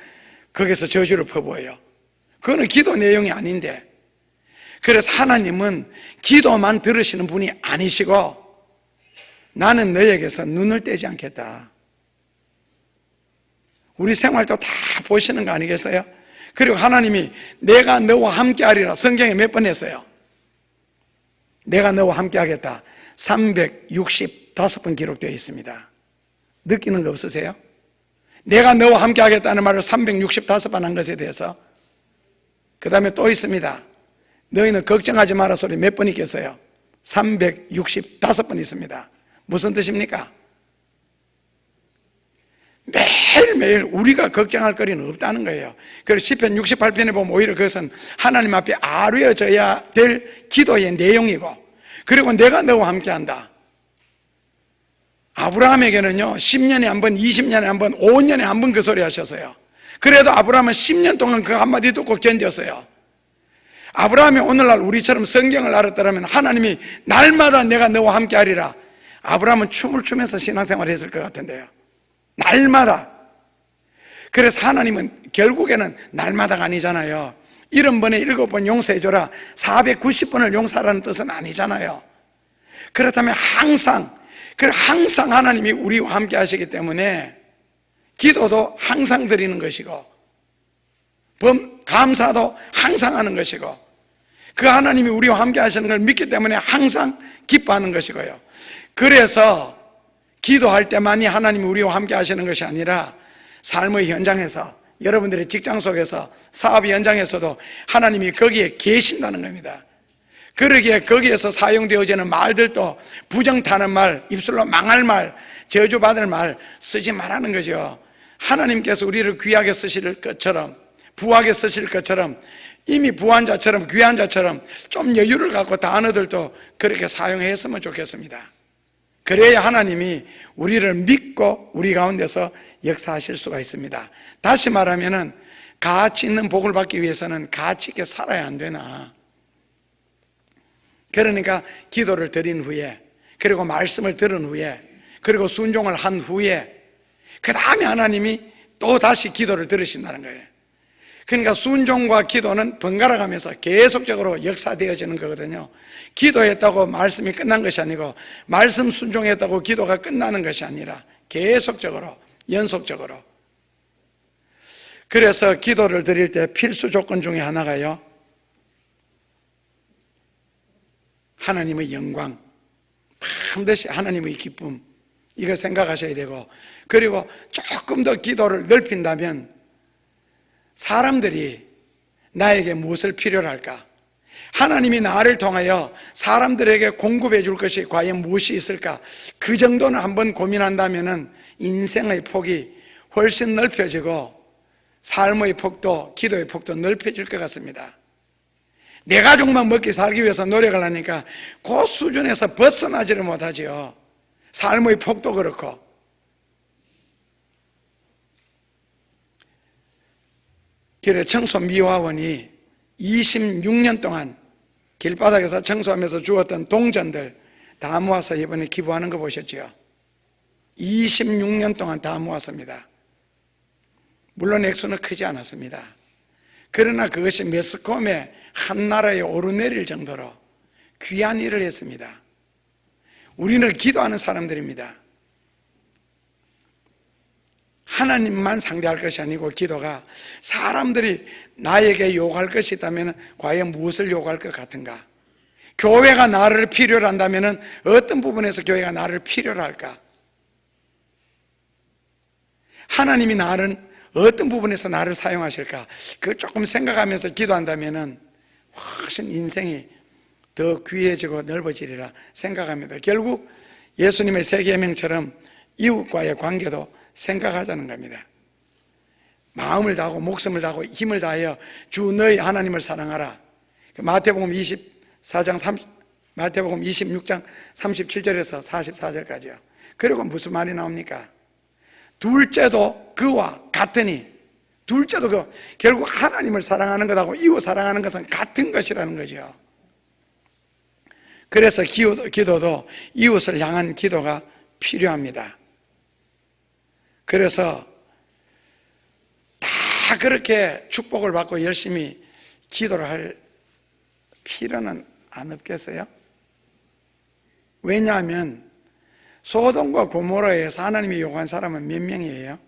거기서 저주를 퍼부어요? 그거는 기도 내용이 아닌데. 그래서 하나님은 기도만 들으시는 분이 아니시고 나는 너에게서 눈을 떼지 않겠다. 우리 생활도 다 보시는 거 아니겠어요? 그리고 하나님이 내가 너와 함께 하리라 성경에 몇 번 했어요? 내가 너와 함께 하겠다 365번 기록되어 있습니다. 느끼는 거 없으세요? 내가 너와 함께 하겠다는 말을 365번 한 것에 대해서. 그 다음에 또 있습니다. 너희는 걱정하지 마라 소리 몇 번 있겠어요? 365번 있습니다. 무슨 뜻입니까? 매일매일 우리가 걱정할 거리는 없다는 거예요. 그래서 시편 68편에 보면 오히려 그것은 하나님 앞에 아뢰어져야 될 기도의 내용이고, 그리고 내가 너와 함께 한다. 아브라함에게는요 10년에 한 번, 20년에 한 번, 5년에 한 번 그 소리 하셨어요. 그래도 아브라함은 10년 동안 그 한마디 듣고 견뎠어요. 아브라함이 오늘날 우리처럼 성경을 알았더라면 하나님이 날마다 내가 너와 함께 하리라, 아브라함은 춤을 추면서 신앙생활을 했을 것 같은데요. 날마다. 그래서 하나님은 결국에는 날마다가 아니잖아요. 70번에 7번 용서해줘라 490번을 용서하라는 뜻은 아니잖아요. 그렇다면 항상 하나님이 우리와 함께 하시기 때문에 기도도 항상 드리는 것이고 감사도 항상 하는 것이고, 그 하나님이 우리와 함께 하시는 걸 믿기 때문에 항상 기뻐하는 것이고요. 그래서 기도할 때만이 하나님이 우리와 함께 하시는 것이 아니라 삶의 현장에서, 여러분들의 직장 속에서, 사업의 현장에서도 하나님이 거기에 계신다는 겁니다. 그러기에 거기에서 사용되어지는 말들도 부정타는 말, 입술로 망할 말, 저주받을 말 쓰지 말라는 거죠. 하나님께서 우리를 귀하게 쓰실 것처럼, 부하게 쓰실 것처럼, 이미 부한 자처럼 귀한 자처럼 좀 여유를 갖고 단어들도 그렇게 사용했으면 좋겠습니다. 그래야 하나님이 우리를 믿고 우리 가운데서 역사하실 수가 있습니다. 다시 말하면은 가치 있는 복을 받기 위해서는 가치 있게 살아야 안 되나? 그러니까 기도를 드린 후에, 그리고 말씀을 들은 후에, 그리고 순종을 한 후에 그 다음에 하나님이 또 다시 기도를 들으신다는 거예요. 그러니까 순종과 기도는 번갈아 가면서 계속적으로 역사되어지는 거거든요. 기도했다고 말씀이 끝난 것이 아니고, 말씀 순종했다고 기도가 끝나는 것이 아니라 계속적으로, 연속적으로. 그래서 기도를 드릴 때 필수 조건 중에 하나가요, 하나님의 영광, 반드시 하나님의 기쁨, 이거 생각하셔야 되고, 그리고 조금 더 기도를 넓힌다면 사람들이 나에게 무엇을 필요로 할까? 하나님이 나를 통하여 사람들에게 공급해 줄 것이 과연 무엇이 있을까? 그 정도는 한번 고민한다면 인생의 폭이 훨씬 넓혀지고 삶의 폭도, 기도의 폭도 넓혀질 것 같습니다. 내 가족만 먹기 살기 위해서 노력을 하니까 그 수준에서 벗어나지를 못하지요. 삶의 폭도 그렇고. 그래 청소미화원이 26년 동안 길바닥에서 청소하면서 주었던 동전들 다 모아서 이번에 기부하는 거 보셨죠? 26년 동안 다 모았습니다. 물론 액수는 크지 않았습니다. 그러나 그것이 매스컴의 한 나라에 오르내릴 정도로 귀한 일을 했습니다. 우리는 기도하는 사람들입니다. 하나님만 상대할 것이 아니고 기도가 사람들이 나에게 요구할 것이 있다면 과연 무엇을 요구할 것 같은가? 교회가 나를 필요로 한다면 어떤 부분에서 교회가 나를 필요로 할까? 하나님이 나는 어떤 부분에서 나를 사용하실까? 그걸 조금 생각하면서 기도한다면 훨씬 인생이 더 귀해지고 넓어지리라 생각합니다. 결국 예수님의 세 계명처럼 이웃과의 관계도 생각하자는 겁니다. 마음을 다하고 목숨을 다하고 힘을 다하여 주 너희 하나님을 사랑하라. 마태복음 26장 37절에서 44절까지요. 그리고 무슨 말이 나옵니까? 둘째도 그와 같으니, 둘째도 그, 결국 하나님을 사랑하는 것하고 이웃 사랑하는 것은 같은 것이라는 거죠. 그래서 기도도 이웃을 향한 기도가 필요합니다. 그래서 다 그렇게 축복을 받고 열심히 기도를 할 필요는 안 없겠어요? 왜냐하면 소돔과 고모라에서 하나님이 요구한 사람은 몇 명이에요?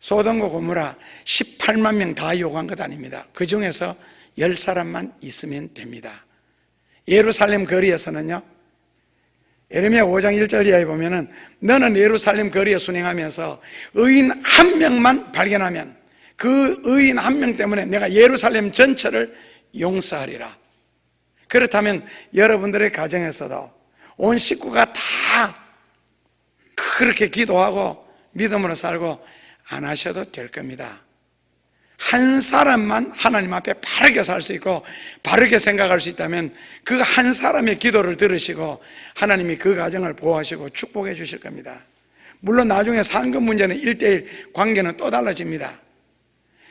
소돔과 고모라 18만 명 다 요구한 것 아닙니다. 그 중에서 10사람만 있으면 됩니다. 예루살렘 거리에서는요, 예레미야 5장 1절 이하에 보면은 너는 예루살렘 거리에 순행하면서 의인 한 명만 발견하면 그 의인 한 명 때문에 내가 예루살렘 전체를 용서하리라. 그렇다면 여러분들의 가정에서도 온 식구가 다 그렇게 기도하고 믿음으로 살고 안 하셔도 될 겁니다. 한 사람만 하나님 앞에 바르게 살 수 있고 바르게 생각할 수 있다면 그 한 사람의 기도를 들으시고 하나님이 그 가정을 보호하시고 축복해 주실 겁니다. 물론 나중에 상급 문제는 1:1 관계는 또 달라집니다.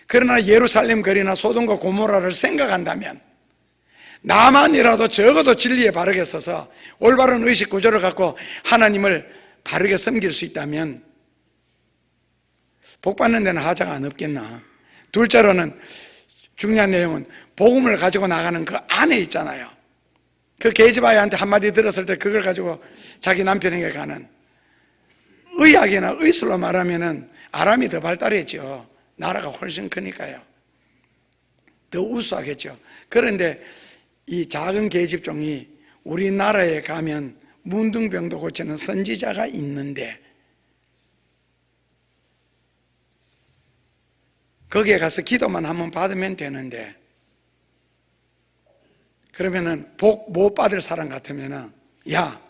그러나 예루살렘 거리나 소돔과 고모라를 생각한다면 나만이라도 적어도 진리에 바르게 서서 올바른 의식 구조를 갖고 하나님을 바르게 섬길 수 있다면 복받는 데는 하자가 안 없겠나. 둘째로는 중요한 내용은 복음을 가지고 나가는 그 안에 있잖아요. 그 게이즈바이한테 한마디 들었을 때 그걸 가지고 자기 남편에게 가는, 의학이나 의술로 말하면은 아람이 더 발달했죠. 나라가 훨씬 크니까요. 더 우수하겠죠. 그런데 이 작은 계집종이 우리나라에 가면 문둥병도 고치는 선지자가 있는데 거기에 가서 기도만 한번 받으면 되는데, 그러면은 복 못 받을 사람 같으면은, 야,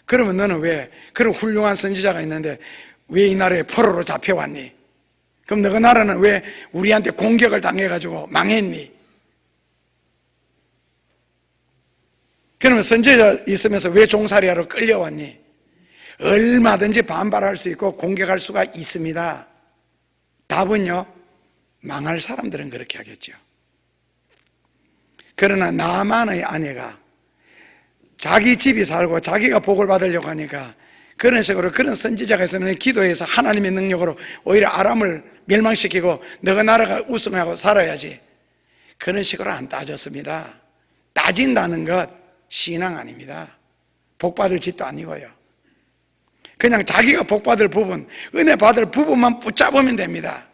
그러면 너는 왜 그런 훌륭한 선지자가 있는데 왜 이 나라에 포로로 잡혀왔니? 그럼 너희 나라는 왜 우리한테 공격을 당해가지고 망했니? 그러면 선지자 있으면서 왜 종살이하러 끌려왔니? 얼마든지 반발할 수 있고 공격할 수가 있습니다. 답은요, 망할 사람들은 그렇게 하겠죠. 그러나 나만의 아내가 자기 집이 살고 자기가 복을 받으려고 하니까 그런 식으로, 그런 선지자가 있으면 기도해서 하나님의 능력으로 오히려 아람을 멸망시키고 너가 나라가 우승하고 살아야지, 그런 식으로 안 따졌습니다. 따진다는 것 신앙 아닙니다. 복 받을 짓도 아니고요. 그냥 자기가 복 받을 부분, 은혜 받을 부분만 붙잡으면 됩니다.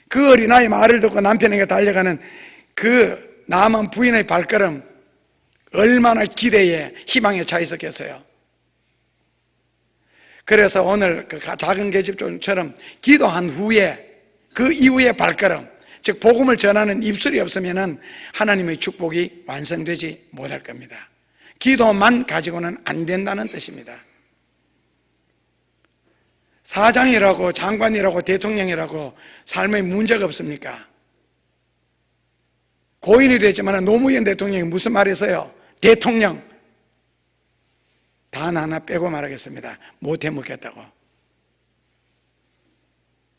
그 어린아이 말을 듣고 남편에게 달려가는 그 나만 부인의 발걸음, 얼마나 기대에 희망에 차 있었겠어요. 그래서 오늘 그 작은 계집종처럼 기도한 후에 그 이후의 발걸음, 즉 복음을 전하는 입술이 없으면 하나님의 축복이 완성되지 못할 겁니다. 기도만 가지고는 안 된다는 뜻입니다. 사장이라고 장관이라고 대통령이라고 삶에 문제가 없습니까? 고인이 됐지만 노무현 대통령이 무슨 말했어요? 대통령 단 하나 빼고 말하겠습니다. 못해 먹겠다고.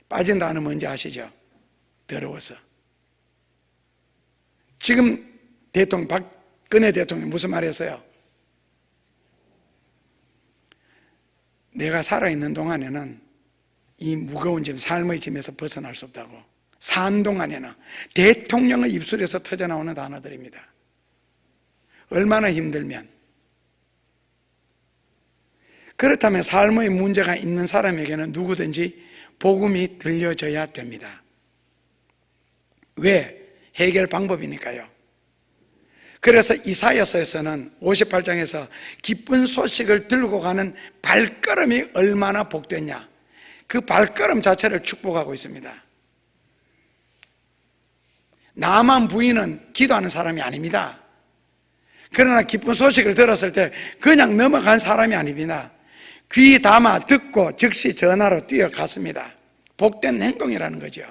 빠진 단어 뭔지 아시죠? 더러워서. 지금 대통령 박근혜 대통령이 무슨 말했어요? 내가 살아있는 동안에는 이 무거운 짐, 삶의 짐에서 벗어날 수 없다고. 산 동안에는. 대통령의 입술에서 터져나오는 단어들입니다. 얼마나 힘들면 그렇다면 삶의 문제가 있는 사람에게는 누구든지 복음이 들려져야 됩니다. 왜? 해결 방법이니까요. 그래서 이사야서에서는 58장에서 기쁜 소식을 들고 가는 발걸음이 얼마나 복됐냐, 그 발걸음 자체를 축복하고 있습니다. 나만 부인은 기도하는 사람이 아닙니다. 그러나 기쁜 소식을 들었을 때 그냥 넘어간 사람이 아닙니다. 귀 담아 듣고 즉시 전화로 뛰어갔습니다. 복된 행동이라는 거죠.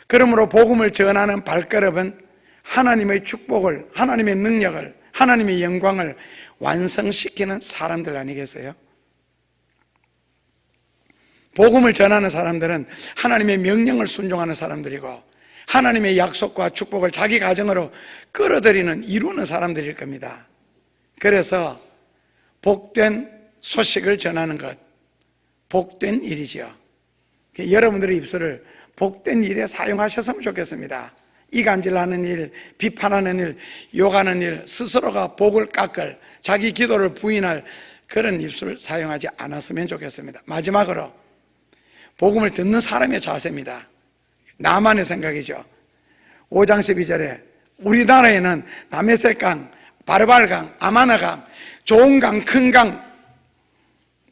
그러므로 복음을 전하는 발걸음은 하나님의 축복을, 하나님의 능력을, 하나님의 영광을 완성시키는 사람들 아니겠어요? 복음을 전하는 사람들은 하나님의 명령을 순종하는 사람들이고 하나님의 약속과 축복을 자기 가정으로 끌어들이는, 이루는 사람들일 겁니다. 그래서 복된 소식을 전하는 것, 복된 일이죠. 여러분들의 입술을 복된 일에 사용하셨으면 좋겠습니다. 이간질하는 일, 비판하는 일, 욕하는 일, 스스로가 복을 깎을, 자기 기도를 부인할 그런 입술을 사용하지 않았으면 좋겠습니다. 마지막으로 복음을 듣는 사람의 자세입니다. 나만의 생각이죠. 5장 12절에 우리나라에는 다메섹강, 바르발강, 아마나강, 좋은 강, 큰 강,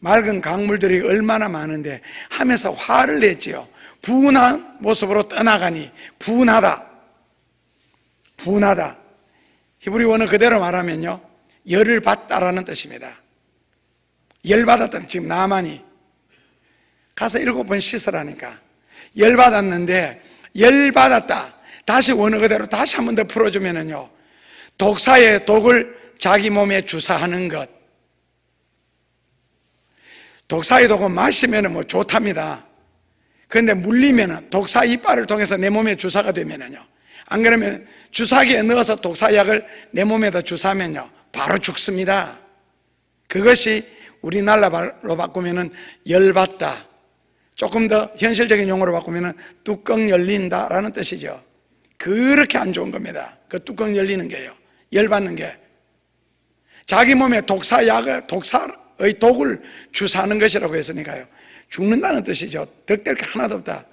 맑은 강물들이 얼마나 많은데 하면서 화를 냈지요. 분한 모습으로 떠나가니, 분하다, 분하다. 히브리 원어 그대로 말하면요, 열을 받다라는 뜻입니다. 열 받았다. 지금 나만이 가서 7번 씻으라니까. 열 받았는데, 열 받았다. 다시 원어 그대로 다시 한 번 더 풀어주면은요, 독사의 독을 자기 몸에 주사하는 것. 독사의 독은 마시면은 뭐 좋답니다. 그런데 물리면은, 독사 이빨을 통해서 내 몸에 주사가 되면은요, 안 그러면 주사기에 넣어서 독사약을 내 몸에다 주사하면요, 바로 죽습니다. 그것이 우리나라로 바꾸면은 열받다. 조금 더 현실적인 용어로 바꾸면은 뚜껑 열린다라는 뜻이죠. 그렇게 안 좋은 겁니다. 그 뚜껑 열리는 게요, 열받는 게. 자기 몸에 독사약을, 독사의 독을 주사하는 것이라고 했으니까요, 죽는다는 뜻이죠. 덕될 게 하나도 없다.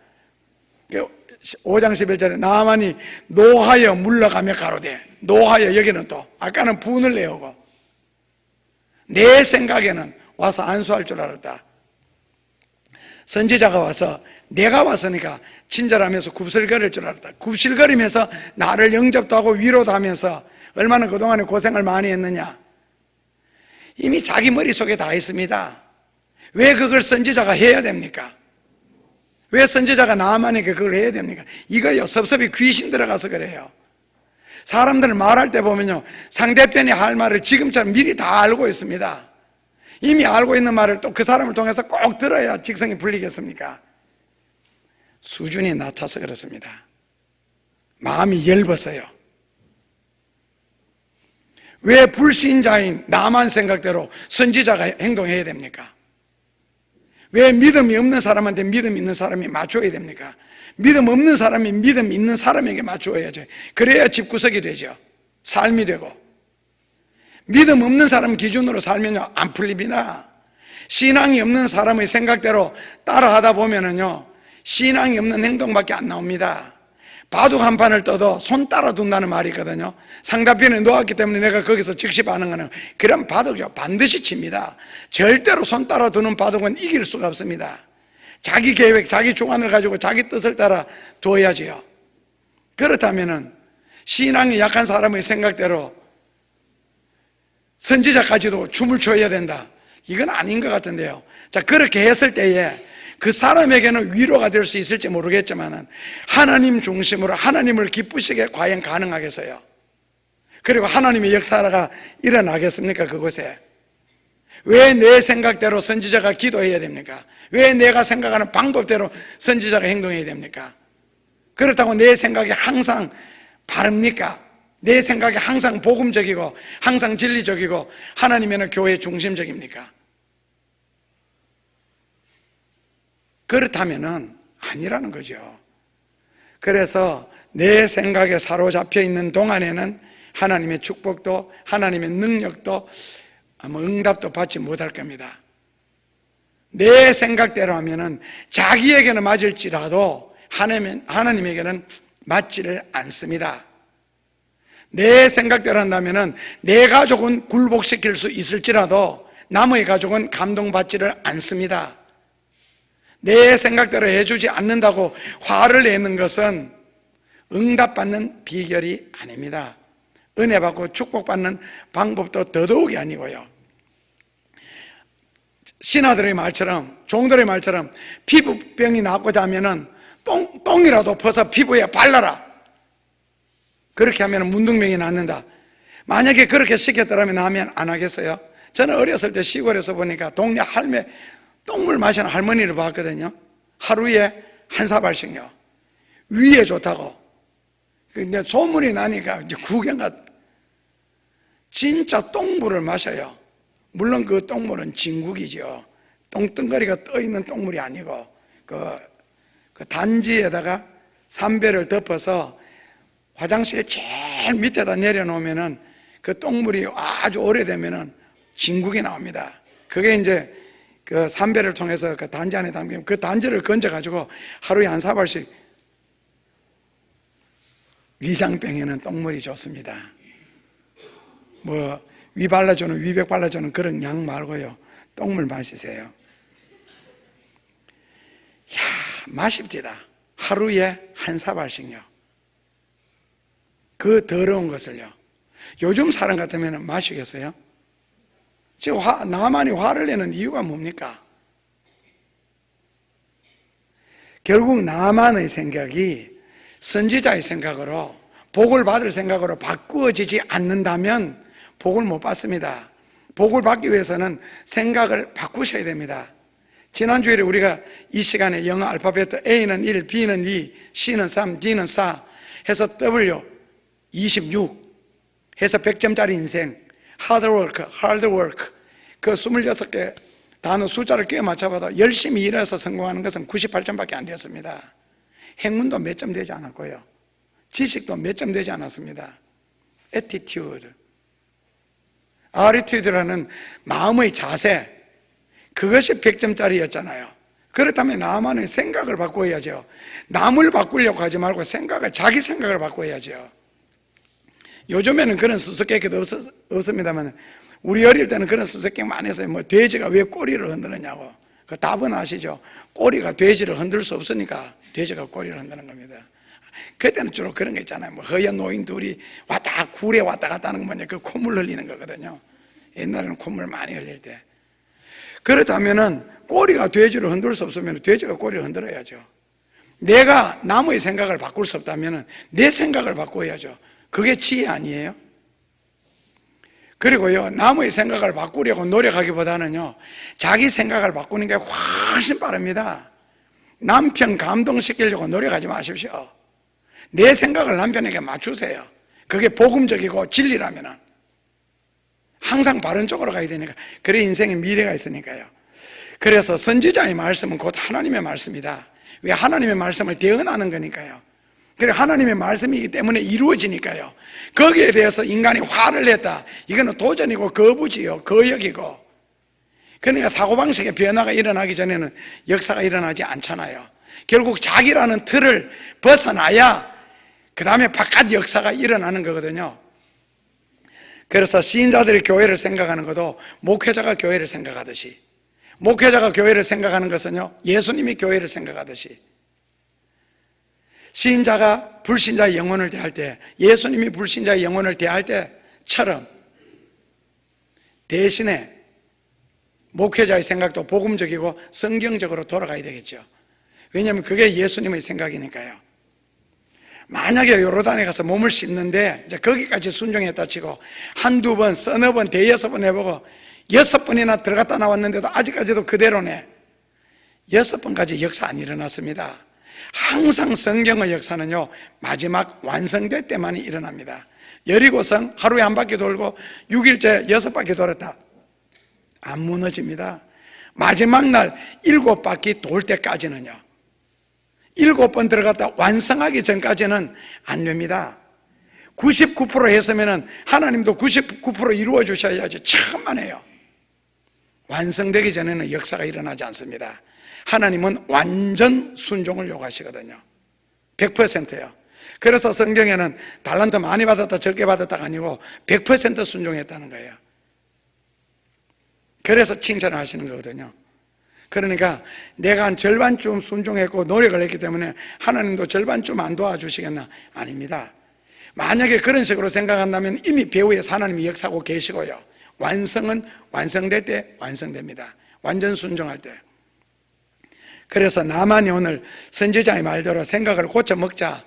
5장 11절에 나만이 노하여 물러가며 가로되, 노하여, 여기는 또 아까는 분을 내오고 내 생각에는 와서 안수할 줄 알았다. 선지자가 와서, 내가 왔으니까 친절하면서 굽슬거릴 줄 알았다. 굽실거리면서 나를 영접도 하고 위로도 하면서 얼마나 그동안에 고생을 많이 했느냐. 이미 자기 머릿속에 다 있습니다. 왜 그걸 선지자가 해야 됩니까? 왜 선지자가 나만에게 그걸 해야 됩니까? 이거요, 섭섭이 귀신 들어가서 그래요. 사람들 말할 때 보면요, 상대편이 할 말을 지금처럼 미리 다 알고 있습니다. 이미 알고 있는 말을 또 그 사람을 통해서 꼭 들어야 직성이 풀리겠습니까? 수준이 낮아서 그렇습니다. 마음이 엷어서요. 왜 불신자인 나만 생각대로 선지자가 행동해야 됩니까? 왜 믿음이 없는 사람한테 믿음 있는 사람이 맞춰야 됩니까? 믿음 없는 사람이 믿음 있는 사람에게 맞추어야죠. 그래야 집구석이 되죠. 삶이 되고. 믿음 없는 사람 기준으로 살면요, 안 풀립니다. 신앙이 없는 사람의 생각대로 따라하다 보면은요, 신앙이 없는 행동밖에 안 나옵니다. 바둑 한 판을 떠도 손 따라 둔다는 말이 있거든요. 상대편에 놓았기 때문에 내가 거기서 즉시 반응하는, 그런 바둑이요, 반드시 칩니다. 절대로 손 따라 두는 바둑은 이길 수가 없습니다. 자기 계획, 자기 주관을 가지고 자기 뜻을 따라 두어야지요. 그렇다면은 신앙이 약한 사람의 생각대로 선지자까지도 춤을 춰야 된다, 이건 아닌 것 같은데요. 자, 그렇게 했을 때에 그 사람에게는 위로가 될 수 있을지 모르겠지만 하나님 중심으로 하나님을 기쁘시게 과연 가능하겠어요? 그리고 하나님의 역사가 일어나겠습니까? 그곳에 왜 내 생각대로 선지자가 기도해야 됩니까? 왜 내가 생각하는 방법대로 선지자가 행동해야 됩니까? 그렇다고 내 생각이 항상 바릅니까? 내 생각이 항상 복음적이고 항상 진리적이고 하나님에는 교회 중심적입니까? 그렇다면은 아니라는 거죠. 그래서 내 생각에 사로잡혀 있는 동안에는 하나님의 축복도 하나님의 능력도 아마 응답도 받지 못할 겁니다. 내 생각대로 하면은 자기에게는 맞을지라도 하나님에게는 맞지를 않습니다. 내 생각대로 한다면은 내 가족은 굴복시킬 수 있을지라도 남의 가족은 감동받지를 않습니다. 내 생각대로 해주지 않는다고 화를 내는 것은 응답받는 비결이 아닙니다. 은혜 받고 축복받는 방법도 더더욱이 아니고요. 신하들의 말처럼, 종들의 말처럼 피부병이 낫고자 하면은 똥이라도 퍼서 피부에 발라라. 그렇게 하면 문둥병이 낫는다. 만약에 그렇게 시켰더라면 하면 안 하겠어요? 저는 어렸을 때 시골에서 보니까 동네 할매, 똥물 마시는 할머니를 봤거든요. 하루에 한 사발씩요. 위에 좋다고. 근데 소문이 나니까 이제 구경 진짜 똥물을 마셔요. 물론 그 똥물은 진국이죠. 똥덩어리가 떠있는 똥물이 아니고 그 단지에다가 삼배를 덮어서 화장실 제일 밑에다 내려놓으면은 그 똥물이 아주 오래되면은 진국이 나옵니다. 그게 이제 그 삼배를 통해서 그 단지 안에 담기면 그 단지를 건져가지고 하루에 한 사발씩 위장병에는 똥물이 좋습니다. 뭐 위 발라주는 위백 발라주는 그런 약 말고요. 똥물 마시세요. 야, 마십디다. 하루에 한 사발씩요. 그 더러운 것을요. 요즘 사람 같으면 마시겠어요? 지금 나만이 화를 내는 이유가 뭡니까? 결국 나만의 생각이 선지자의 생각으로 복을 받을 생각으로 바꾸어지지 않는다면 복을 못 받습니다. 복을 받기 위해서는 생각을 바꾸셔야 됩니다. 지난주에 우리가 이 시간에 영어 알파벳 A는 1, B는 2, C는 3, D는 4 해서 W 26 해서 100점짜리 인생 hard work 그 26개 단어 숫자를 끼워 맞춰봐도 열심히 일해서 성공하는 것은 98점밖에 안 되었습니다. 행운도 몇 점 되지 않았고요. 지식도 몇 점 되지 않았습니다. attitude라는 마음의 자세, 그것이 100점짜리였잖아요. 그렇다면 나만의 생각을 바꿔야죠. 남을 바꾸려고 하지 말고 자기 생각을 바꿔야죠. 요즘에는 그런 수수께끼도 없습니다만 우리 어릴 때는 그런 수수께끼 많이 했어요. 뭐 돼지가 왜 꼬리를 흔드느냐고. 그 답은 아시죠? 꼬리가 돼지를 흔들 수 없으니까 돼지가 꼬리를 흔드는 겁니다. 그때는 주로 그런 거 있잖아요. 뭐 허연 노인 둘이 굴에 왔다 갔다 하는 거 뭐냐, 그 콧물 흘리는 거거든요. 옛날에는 콧물 많이 흘릴 때. 그렇다면은 꼬리가 돼지를 흔들 수 없으면 돼지가 꼬리를 흔들어야죠. 내가 남의 생각을 바꿀 수 없다면은 내 생각을 바꿔야죠. 그게 지혜 아니에요? 그리고요, 남의 생각을 바꾸려고 노력하기보다는요, 자기 생각을 바꾸는 게 훨씬 빠릅니다. 남편 감동시키려고 노력하지 마십시오. 내 생각을 남편에게 맞추세요. 그게 복음적이고 진리라면은 항상 바른 쪽으로 가야 되니까. 그래 인생에 미래가 있으니까요. 그래서 선지자의 말씀은 곧 하나님의 말씀이다. 왜? 하나님의 말씀을 대언하는 거니까요. 그래 하나님의 말씀이기 때문에 이루어지니까요. 거기에 대해서 인간이 화를 냈다. 이거는 도전이고 거부지요. 거역이고. 그러니까 사고방식의 변화가 일어나기 전에는 역사가 일어나지 않잖아요. 결국 자기라는 틀을 벗어나야 그 다음에 바깥 역사가 일어나는 거거든요. 그래서 시인자들이 교회를 생각하는 것도 목회자가 교회를 생각하듯이, 목회자가 교회를 생각하는 것은요, 예수님이 교회를 생각하듯이, 시인자가 불신자의 영혼을 대할 때 예수님이 불신자의 영혼을 대할 때처럼 대신에 목회자의 생각도 복음적이고 성경적으로 돌아가야 되겠죠. 왜냐하면 그게 예수님의 생각이니까요. 만약에 요르단에 가서 몸을 씻는데 이제 거기까지 순종했다 치고 한두 번, 서너 번, 대여섯 번 해보고 6번이나 들어갔다 나왔는데도 아직까지도 그대로네. 6번까지 역사 안 일어났습니다. 항상 성경의 역사는요, 마지막 완성될 때만 일어납니다. 여리고성 하루에 한 바퀴 돌고 6일째 6바퀴 돌았다. 안 무너집니다. 마지막 날 7바퀴 돌 때까지는요, 7번 들어갔다 완성하기 전까지는 안 됩니다. 99% 했으면 하나님도 99% 이루어 주셔야지. 천만에요. 완성되기 전에는 역사가 일어나지 않습니다. 하나님은 완전 순종을 요구하시거든요. 100%예요. 그래서 성경에는 달란트 많이 받았다 적게 받았다가 아니고 100% 순종했다는 거예요. 그래서 칭찬을 하시는 거거든요. 그러니까 내가 한 절반쯤 순종했고 노력을 했기 때문에 하나님도 절반쯤 안 도와주시겠나? 아닙니다. 만약에 그런 식으로 생각한다면 이미 배후에서 하나님이 역사하고 계시고요, 완성은 완성될 때 완성됩니다. 완전 순종할 때. 그래서 나만이 오늘 선지자의 말대로 생각을 고쳐 먹자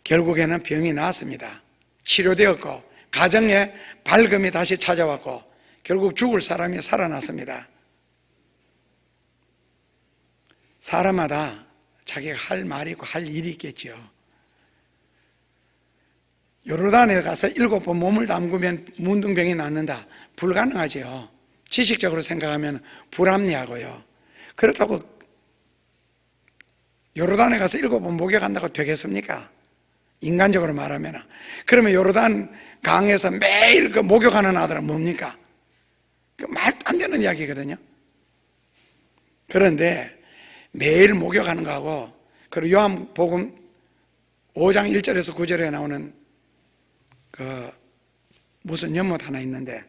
결국에는 병이 나았습니다. 치료되었고 가정에 밝음이 다시 찾아왔고 결국 죽을 사람이 살아났습니다. 사람마다 자기가 할 말이 있고 할 일이 있겠죠. 요르단에 가서 7번 몸을 담그면 문둥병이 낫는다. 불가능하지요. 지식적으로 생각하면 불합리하고요. 그렇다고 요르단에 가서 7번 목욕한다고 되겠습니까? 인간적으로 말하면. 그러면 요르단 강에서 매일 그 목욕하는 아들은 뭡니까? 그 말도 안 되는 이야기거든요. 그런데 매일 목욕하는 거하고, 그리고 요한복음 5장 1절에서 9절에 나오는 그 무슨 연못 하나 있는데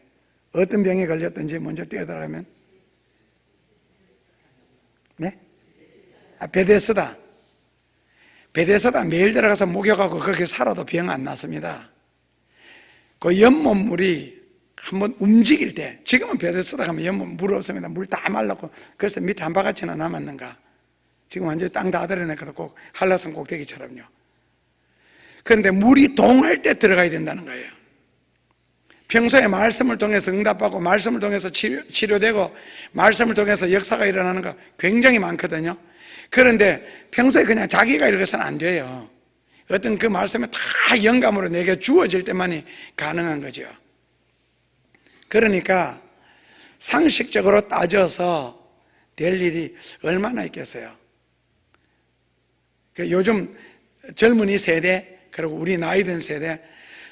어떤 병에 걸렸든지 먼저 뛰어들어가면 네? 베데스다. 베데스다 매일 들어가서 목욕하고 거기 살아도 병 안 났습니다. 그 연못물이 한번 움직일 때, 지금은 베데스다 가면 연못 물 없습니다. 물 다 말랐고 그래서 밑에 한 바가지나 남았는가. 지금 완전히 땅 다 드러내거든. 꼭 한라산 꼭대기처럼요. 그런데 물이 동할 때 들어가야 된다는 거예요. 평소에 말씀을 통해서 응답하고 말씀을 통해서 치료되고 말씀을 통해서 역사가 일어나는 거 굉장히 많거든요. 그런데 평소에 그냥 자기가 읽어서는 안 돼요. 어떤 그 말씀에 다 영감으로 내게 주어질 때만이 가능한 거죠. 그러니까 상식적으로 따져서 될 일이 얼마나 있겠어요. 요즘 젊은이 세대, 그리고 우리 나이 든 세대,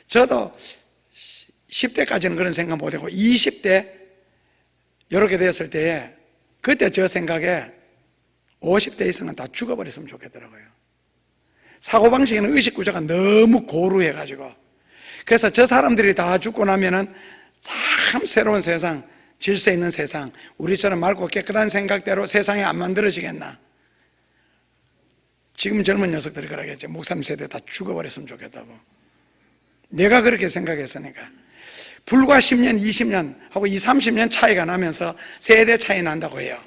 저도 10대까지는 그런 생각 못하고 20대 이렇게 됐을 때에 그때 저 생각에 50대 이상은 다 죽어버렸으면 좋겠더라고요. 사고방식에는 의식구조가 너무 고루해가지고. 그래서 저 사람들이 다 죽고 나면은 참 새로운 세상, 질서 있는 세상, 우리처럼 맑고 깨끗한 생각대로 세상이 안 만들어지겠나. 지금 젊은 녀석들이 그러겠죠. 목사님 세대 다 죽어버렸으면 좋겠다고. 내가 그렇게 생각했으니까. 불과 10년, 20년 하고 20, 30년 차이가 나면서 세대 차이 난다고 해요.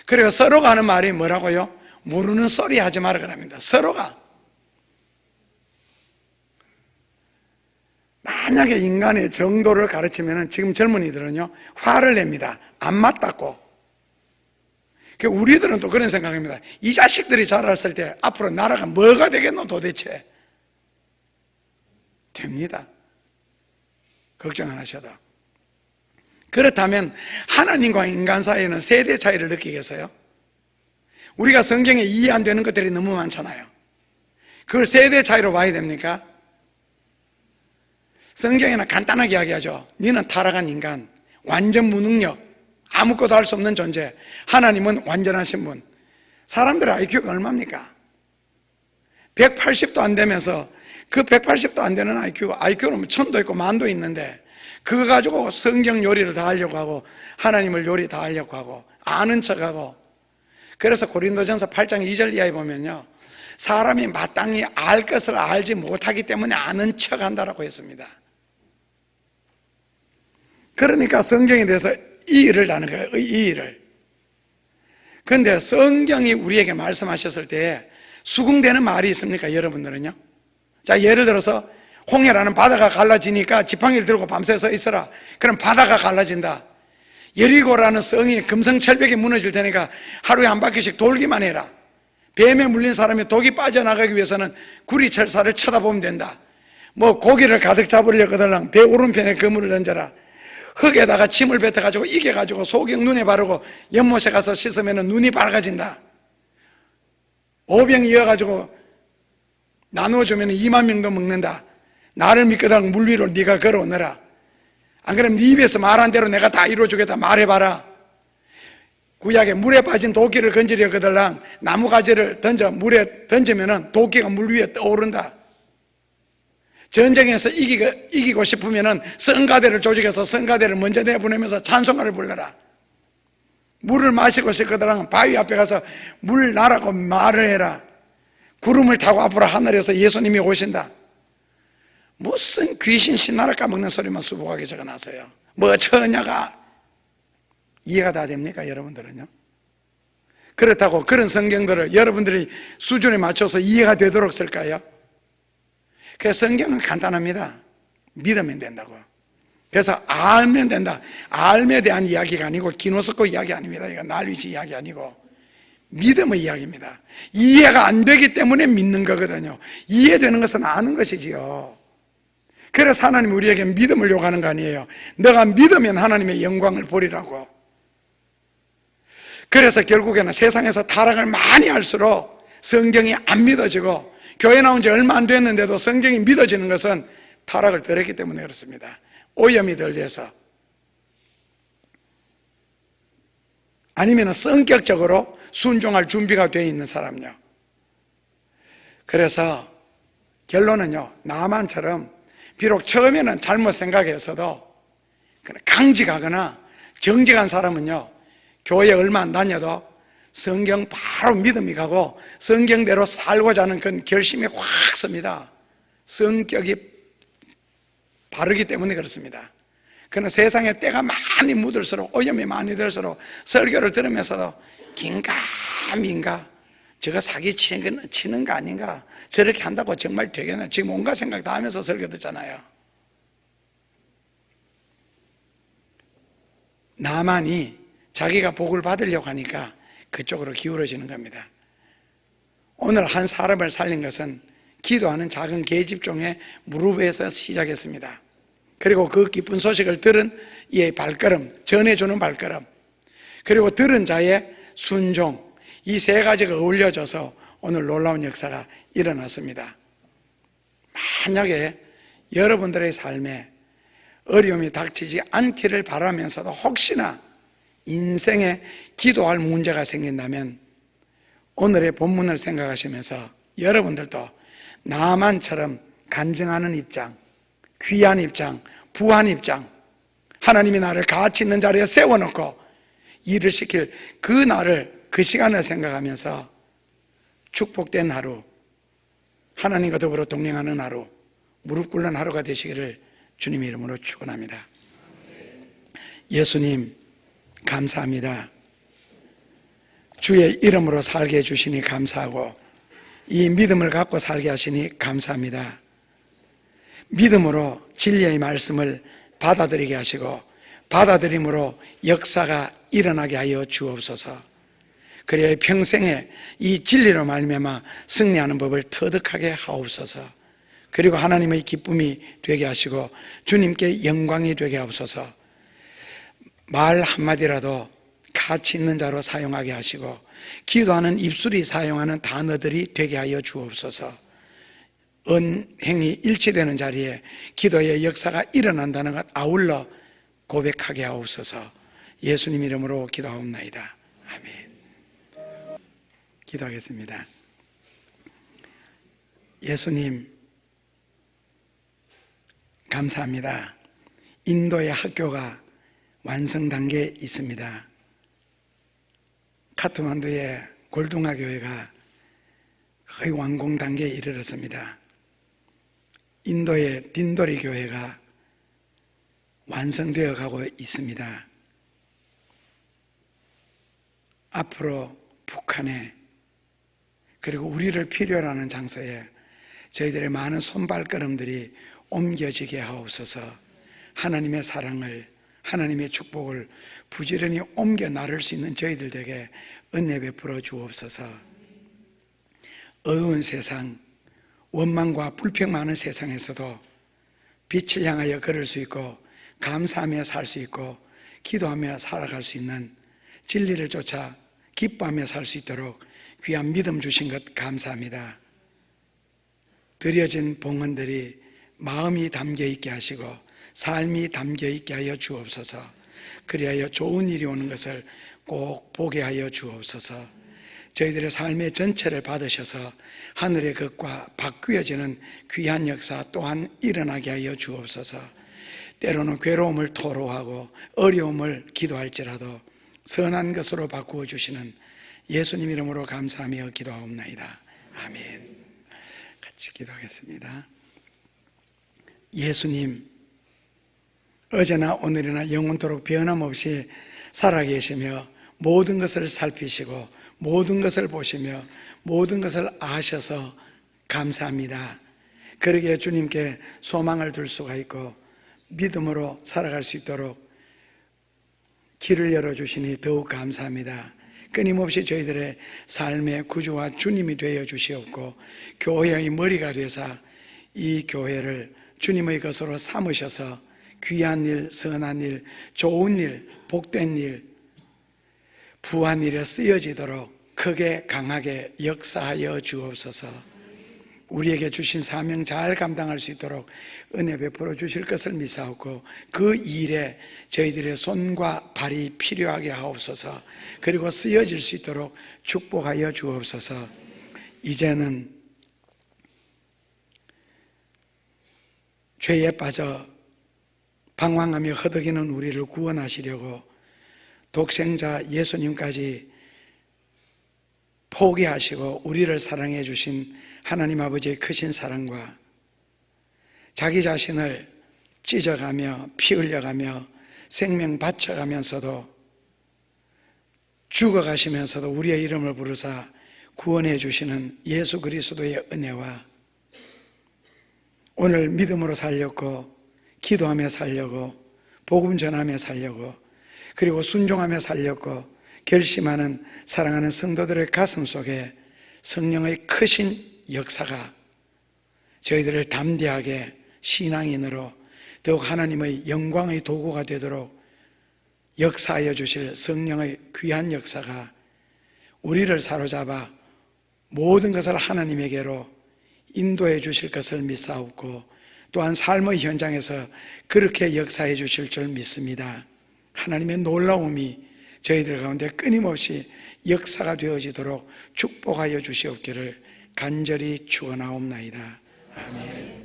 그리고 서로가 하는 말이 뭐라고요? 모르는 소리 하지 마라 그럽니다. 서로가. 만약에 인간의 정도를 가르치면 지금 젊은이들은요, 화를 냅니다. 안 맞다고. 우리들은 또 그런 생각입니다. 이 자식들이 자랐을 때 앞으로 나라가 뭐가 되겠노 도대체. 됩니다. 걱정 안 하셔도. 그렇다면 하나님과 인간 사이에는 세대 차이를 느끼겠어요? 우리가 성경에 이해 안 되는 것들이 너무 많잖아요. 그걸 세대 차이로 봐야 됩니까? 성경에는 간단하게 이야기하죠. 너는 타락한 인간, 완전 무능력, 아무것도 할 수 없는 존재. 하나님은 완전하신 분. 사람들의 IQ가 얼마입니까? 180도 안 되면서 그 180도 안 되는 IQ는 1000도 있고 10,000도 있는데 그거 가지고 성경 요리를 다 하려고 하고 하나님을 요리 다 하려고 하고 아는 척하고. 그래서 고린도전서 8장 2절 이하에 보면요, 사람이 마땅히 알 것을 알지 못하기 때문에 아는 척한다라고 했습니다. 그러니까 성경에 대해서 이 일을 하는 거예요. 이 일을. 그런데 성경이 우리에게 말씀하셨을 때 수긍되는 말이 있습니까? 여러분들은요? 자, 예를 들어서 홍해라는 바다가 갈라지니까 지팡이를 들고 밤새 서 있어라. 그럼 바다가 갈라진다. 여리고라는 성이 금성철벽이 무너질 테니까 하루에 한 바퀴씩 돌기만 해라. 뱀에 물린 사람이 독이 빠져나가기 위해서는 구리철사를 쳐다보면 된다. 뭐 고기를 가득 잡으려거든 배 오른편에 그물을 던져라. 흙에다가 침을 뱉어가지고 이겨가지고 소경 눈에 바르고 연못에 가서 씻으면 눈이 밝아진다. 오병 이어가지고 나누어주면 2만 명도 먹는다. 나를 믿거든 물 위로 네가 걸어오너라. 안 그러면 네 입에서 말한 대로 내가 다 이루어주겠다. 말해봐라. 구약에 물에 빠진 도끼를 건지려 그들랑 나무가지를 물에 던지면은 도끼가 물 위에 떠오른다. 전쟁에서 이기고 싶으면은 성가대를 조직해서 성가대를 먼저 내보내면서 찬송가를 불러라. 물을 마시고 싶거든 바위 앞에 가서 물 나라고 말을 해라. 구름을 타고 앞으로 하늘에서 예수님이 오신다. 무슨 귀신 신나라 까먹는 소리만 수북하게 적어놨어요. 뭐 처녀가 이해가 다 됩니까 여러분들은요? 그렇다고 그런 성경들을 여러분들이 수준에 맞춰서 이해가 되도록 쓸까요? 그 성경은 간단합니다. 믿으면 된다고. 그래서 알면 된다. 알에 대한 이야기가 아니고 기노스코 이야기 아닙니다. 이거 난리지 이야기 아니고 믿음의 이야기입니다. 이해가 안 되기 때문에 믿는 거거든요. 이해되는 것은 아는 것이지요. 그래서 하나님이 우리에게 믿음을 요구하는 거 아니에요. 너가 믿으면 하나님의 영광을 보리라고. 그래서 결국에는 세상에서 타락을 많이 할수록 성경이 안 믿어지고 교회 나온 지 얼마 안 됐는데도 성경이 믿어지는 것은 타락을 덜 했기 때문에 그렇습니다. 오염이 덜 돼서. 아니면 성격적으로 순종할 준비가 되어 있는 사람요. 그래서 결론은요, 나만처럼 비록 처음에는 잘못 생각했어도 강직하거나 정직한 사람은요, 교회 얼마 안 다녀도 성경 바로 믿음이 가고 성경대로 살고자 하는 그 결심이 확 섭니다. 성격이 바르기 때문에 그렇습니다. 그러나 세상에 때가 많이 묻을수록 오염이 많이 들수록 설교를 들으면서도 긴가민가 저거 사기 치는 거 아닌가, 저렇게 한다고 정말 되겠나, 지금 온갖 생각 다 하면서 설교 듣잖아요. 나만이 자기가 복을 받으려고 하니까 그쪽으로 기울어지는 겁니다. 오늘 한 사람을 살린 것은 기도하는 작은 계집종의 무릎에서 시작했습니다. 그리고 그 기쁜 소식을 들은 이의 발걸음, 전해주는 발걸음, 그리고 들은 자의 순종, 이 세 가지가 어울려져서 오늘 놀라운 역사가 일어났습니다. 만약에 여러분들의 삶에 어려움이 닥치지 않기를 바라면서도 혹시나 인생에 기도할 문제가 생긴다면 오늘의 본문을 생각하시면서 여러분들도 나만처럼 간증하는 입장, 귀한 입장, 부한 입장, 하나님이 나를 가치 있는 자리에 세워놓고 일을 시킬 그 날을, 그 시간을 생각하면서 축복된 하루, 하나님과 더불어 동행하는 하루, 무릎 꿇는 하루가 되시기를 주님의 이름으로 축원합니다. 예수님 감사합니다. 주의 이름으로 살게 해주시니 감사하고 이 믿음을 갖고 살게 하시니 감사합니다. 믿음으로 진리의 말씀을 받아들이게 하시고 받아들임으로 역사가 일어나게 하여 주옵소서. 그래야 평생에 이 진리로 말미암아 승리하는 법을 터득하게 하옵소서. 그리고 하나님의 기쁨이 되게 하시고 주님께 영광이 되게 하옵소서. 말 한마디라도 가치 있는 자로 사용하게 하시고 기도하는 입술이 사용하는 단어들이 되게 하여 주옵소서. 언행이 일치되는 자리에 기도의 역사가 일어난다는 것 아울러 고백하게 하옵소서. 예수님 이름으로 기도하옵나이다. 아멘. 기도하겠습니다. 예수님 감사합니다. 인도의 학교가 완성 단계에 있습니다. 카트만두의 골동아 교회가 거의 완공 단계에 이르렀습니다. 인도의 딘도리 교회가 완성되어 가고 있습니다. 앞으로 북한에 그리고 우리를 필요로 하는 장소에 저희들의 많은 손발걸음들이 옮겨지게 하옵소서. 하나님의 사랑을, 하나님의 축복을 부지런히 옮겨 나를 수 있는 저희들에게 은혜 베풀어 주옵소서. 어두운 세상, 원망과 불평 많은 세상에서도 빛을 향하여 걸을 수 있고 감사하며 살 수 있고 기도하며 살아갈 수 있는 진리를 쫓아 기뻐하며 살 수 있도록 귀한 믿음 주신 것 감사합니다. 드려진 봉헌들이 마음이 담겨 있게 하시고 삶이 담겨 있게 하여 주옵소서. 그리하여 좋은 일이 오는 것을 꼭 보게 하여 주옵소서. 저희들의 삶의 전체를 받으셔서 하늘의 것과 바뀌어지는 귀한 역사 또한 일어나게 하여 주옵소서. 때로는 괴로움을 토로하고 어려움을 기도할지라도 선한 것으로 바꾸어 주시는 예수님 이름으로 감사하며 기도하옵나이다. 아멘. 같이 기도하겠습니다. 예수님, 어제나 오늘이나 영원토록 변함없이 살아계시며 모든 것을 살피시고 모든 것을 보시며 모든 것을 아셔서 감사합니다. 그러기에 주님께 소망을 둘 수가 있고 믿음으로 살아갈 수 있도록 길을 열어주시니 더욱 감사합니다. 끊임없이 저희들의 삶의 구주와 주님이 되어 주시옵고 교회의 머리가 되사 이 교회를 주님의 것으로 삼으셔서 귀한 일, 선한 일, 좋은 일, 복된 일, 부한 일에 쓰여지도록 크게 강하게 역사하여 주옵소서. 우리에게 주신 사명 잘 감당할 수 있도록 은혜 베풀어 주실 것을 믿사옵고 그 일에 저희들의 손과 발이 필요하게 하옵소서. 그리고 쓰여질 수 있도록 축복하여 주옵소서. 이제는 죄에 빠져 방황하며 허덕이는 우리를 구원하시려고 독생자 예수님까지 포기하시고 우리를 사랑해 주신 하나님 아버지의 크신 사랑과 자기 자신을 찢어가며 피 흘려가며 생명 바쳐가면서도 죽어가시면서도 우리의 이름을 부르사 구원해 주시는 예수 그리스도의 은혜와 오늘 믿음으로 살려고 기도하며 살려고 복음 전하며 살려고 그리고 순종하며 살려고 결심하는 사랑하는 성도들의 가슴 속에 성령의 크신 역사가 저희들을 담대하게 신앙인으로 더욱 하나님의 영광의 도구가 되도록 역사하여 주실 성령의 귀한 역사가 우리를 사로잡아 모든 것을 하나님에게로 인도해 주실 것을 믿사옵고 또한 삶의 현장에서 그렇게 역사해 주실 줄 믿습니다. 하나님의 놀라움이 저희들 가운데 끊임없이 역사가 되어지도록 축복하여 주시옵기를 간절히 축원하옵나이다. 아멘.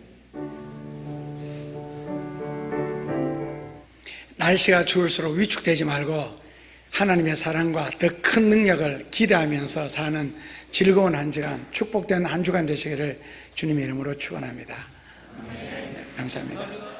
날씨가 추울수록 위축되지 말고 하나님의 사랑과 더 큰 능력을 기대하면서 사는 즐거운 한 시간, 축복된 한 주간 되시기를 주님의 이름으로 축원합니다. 감사합니다.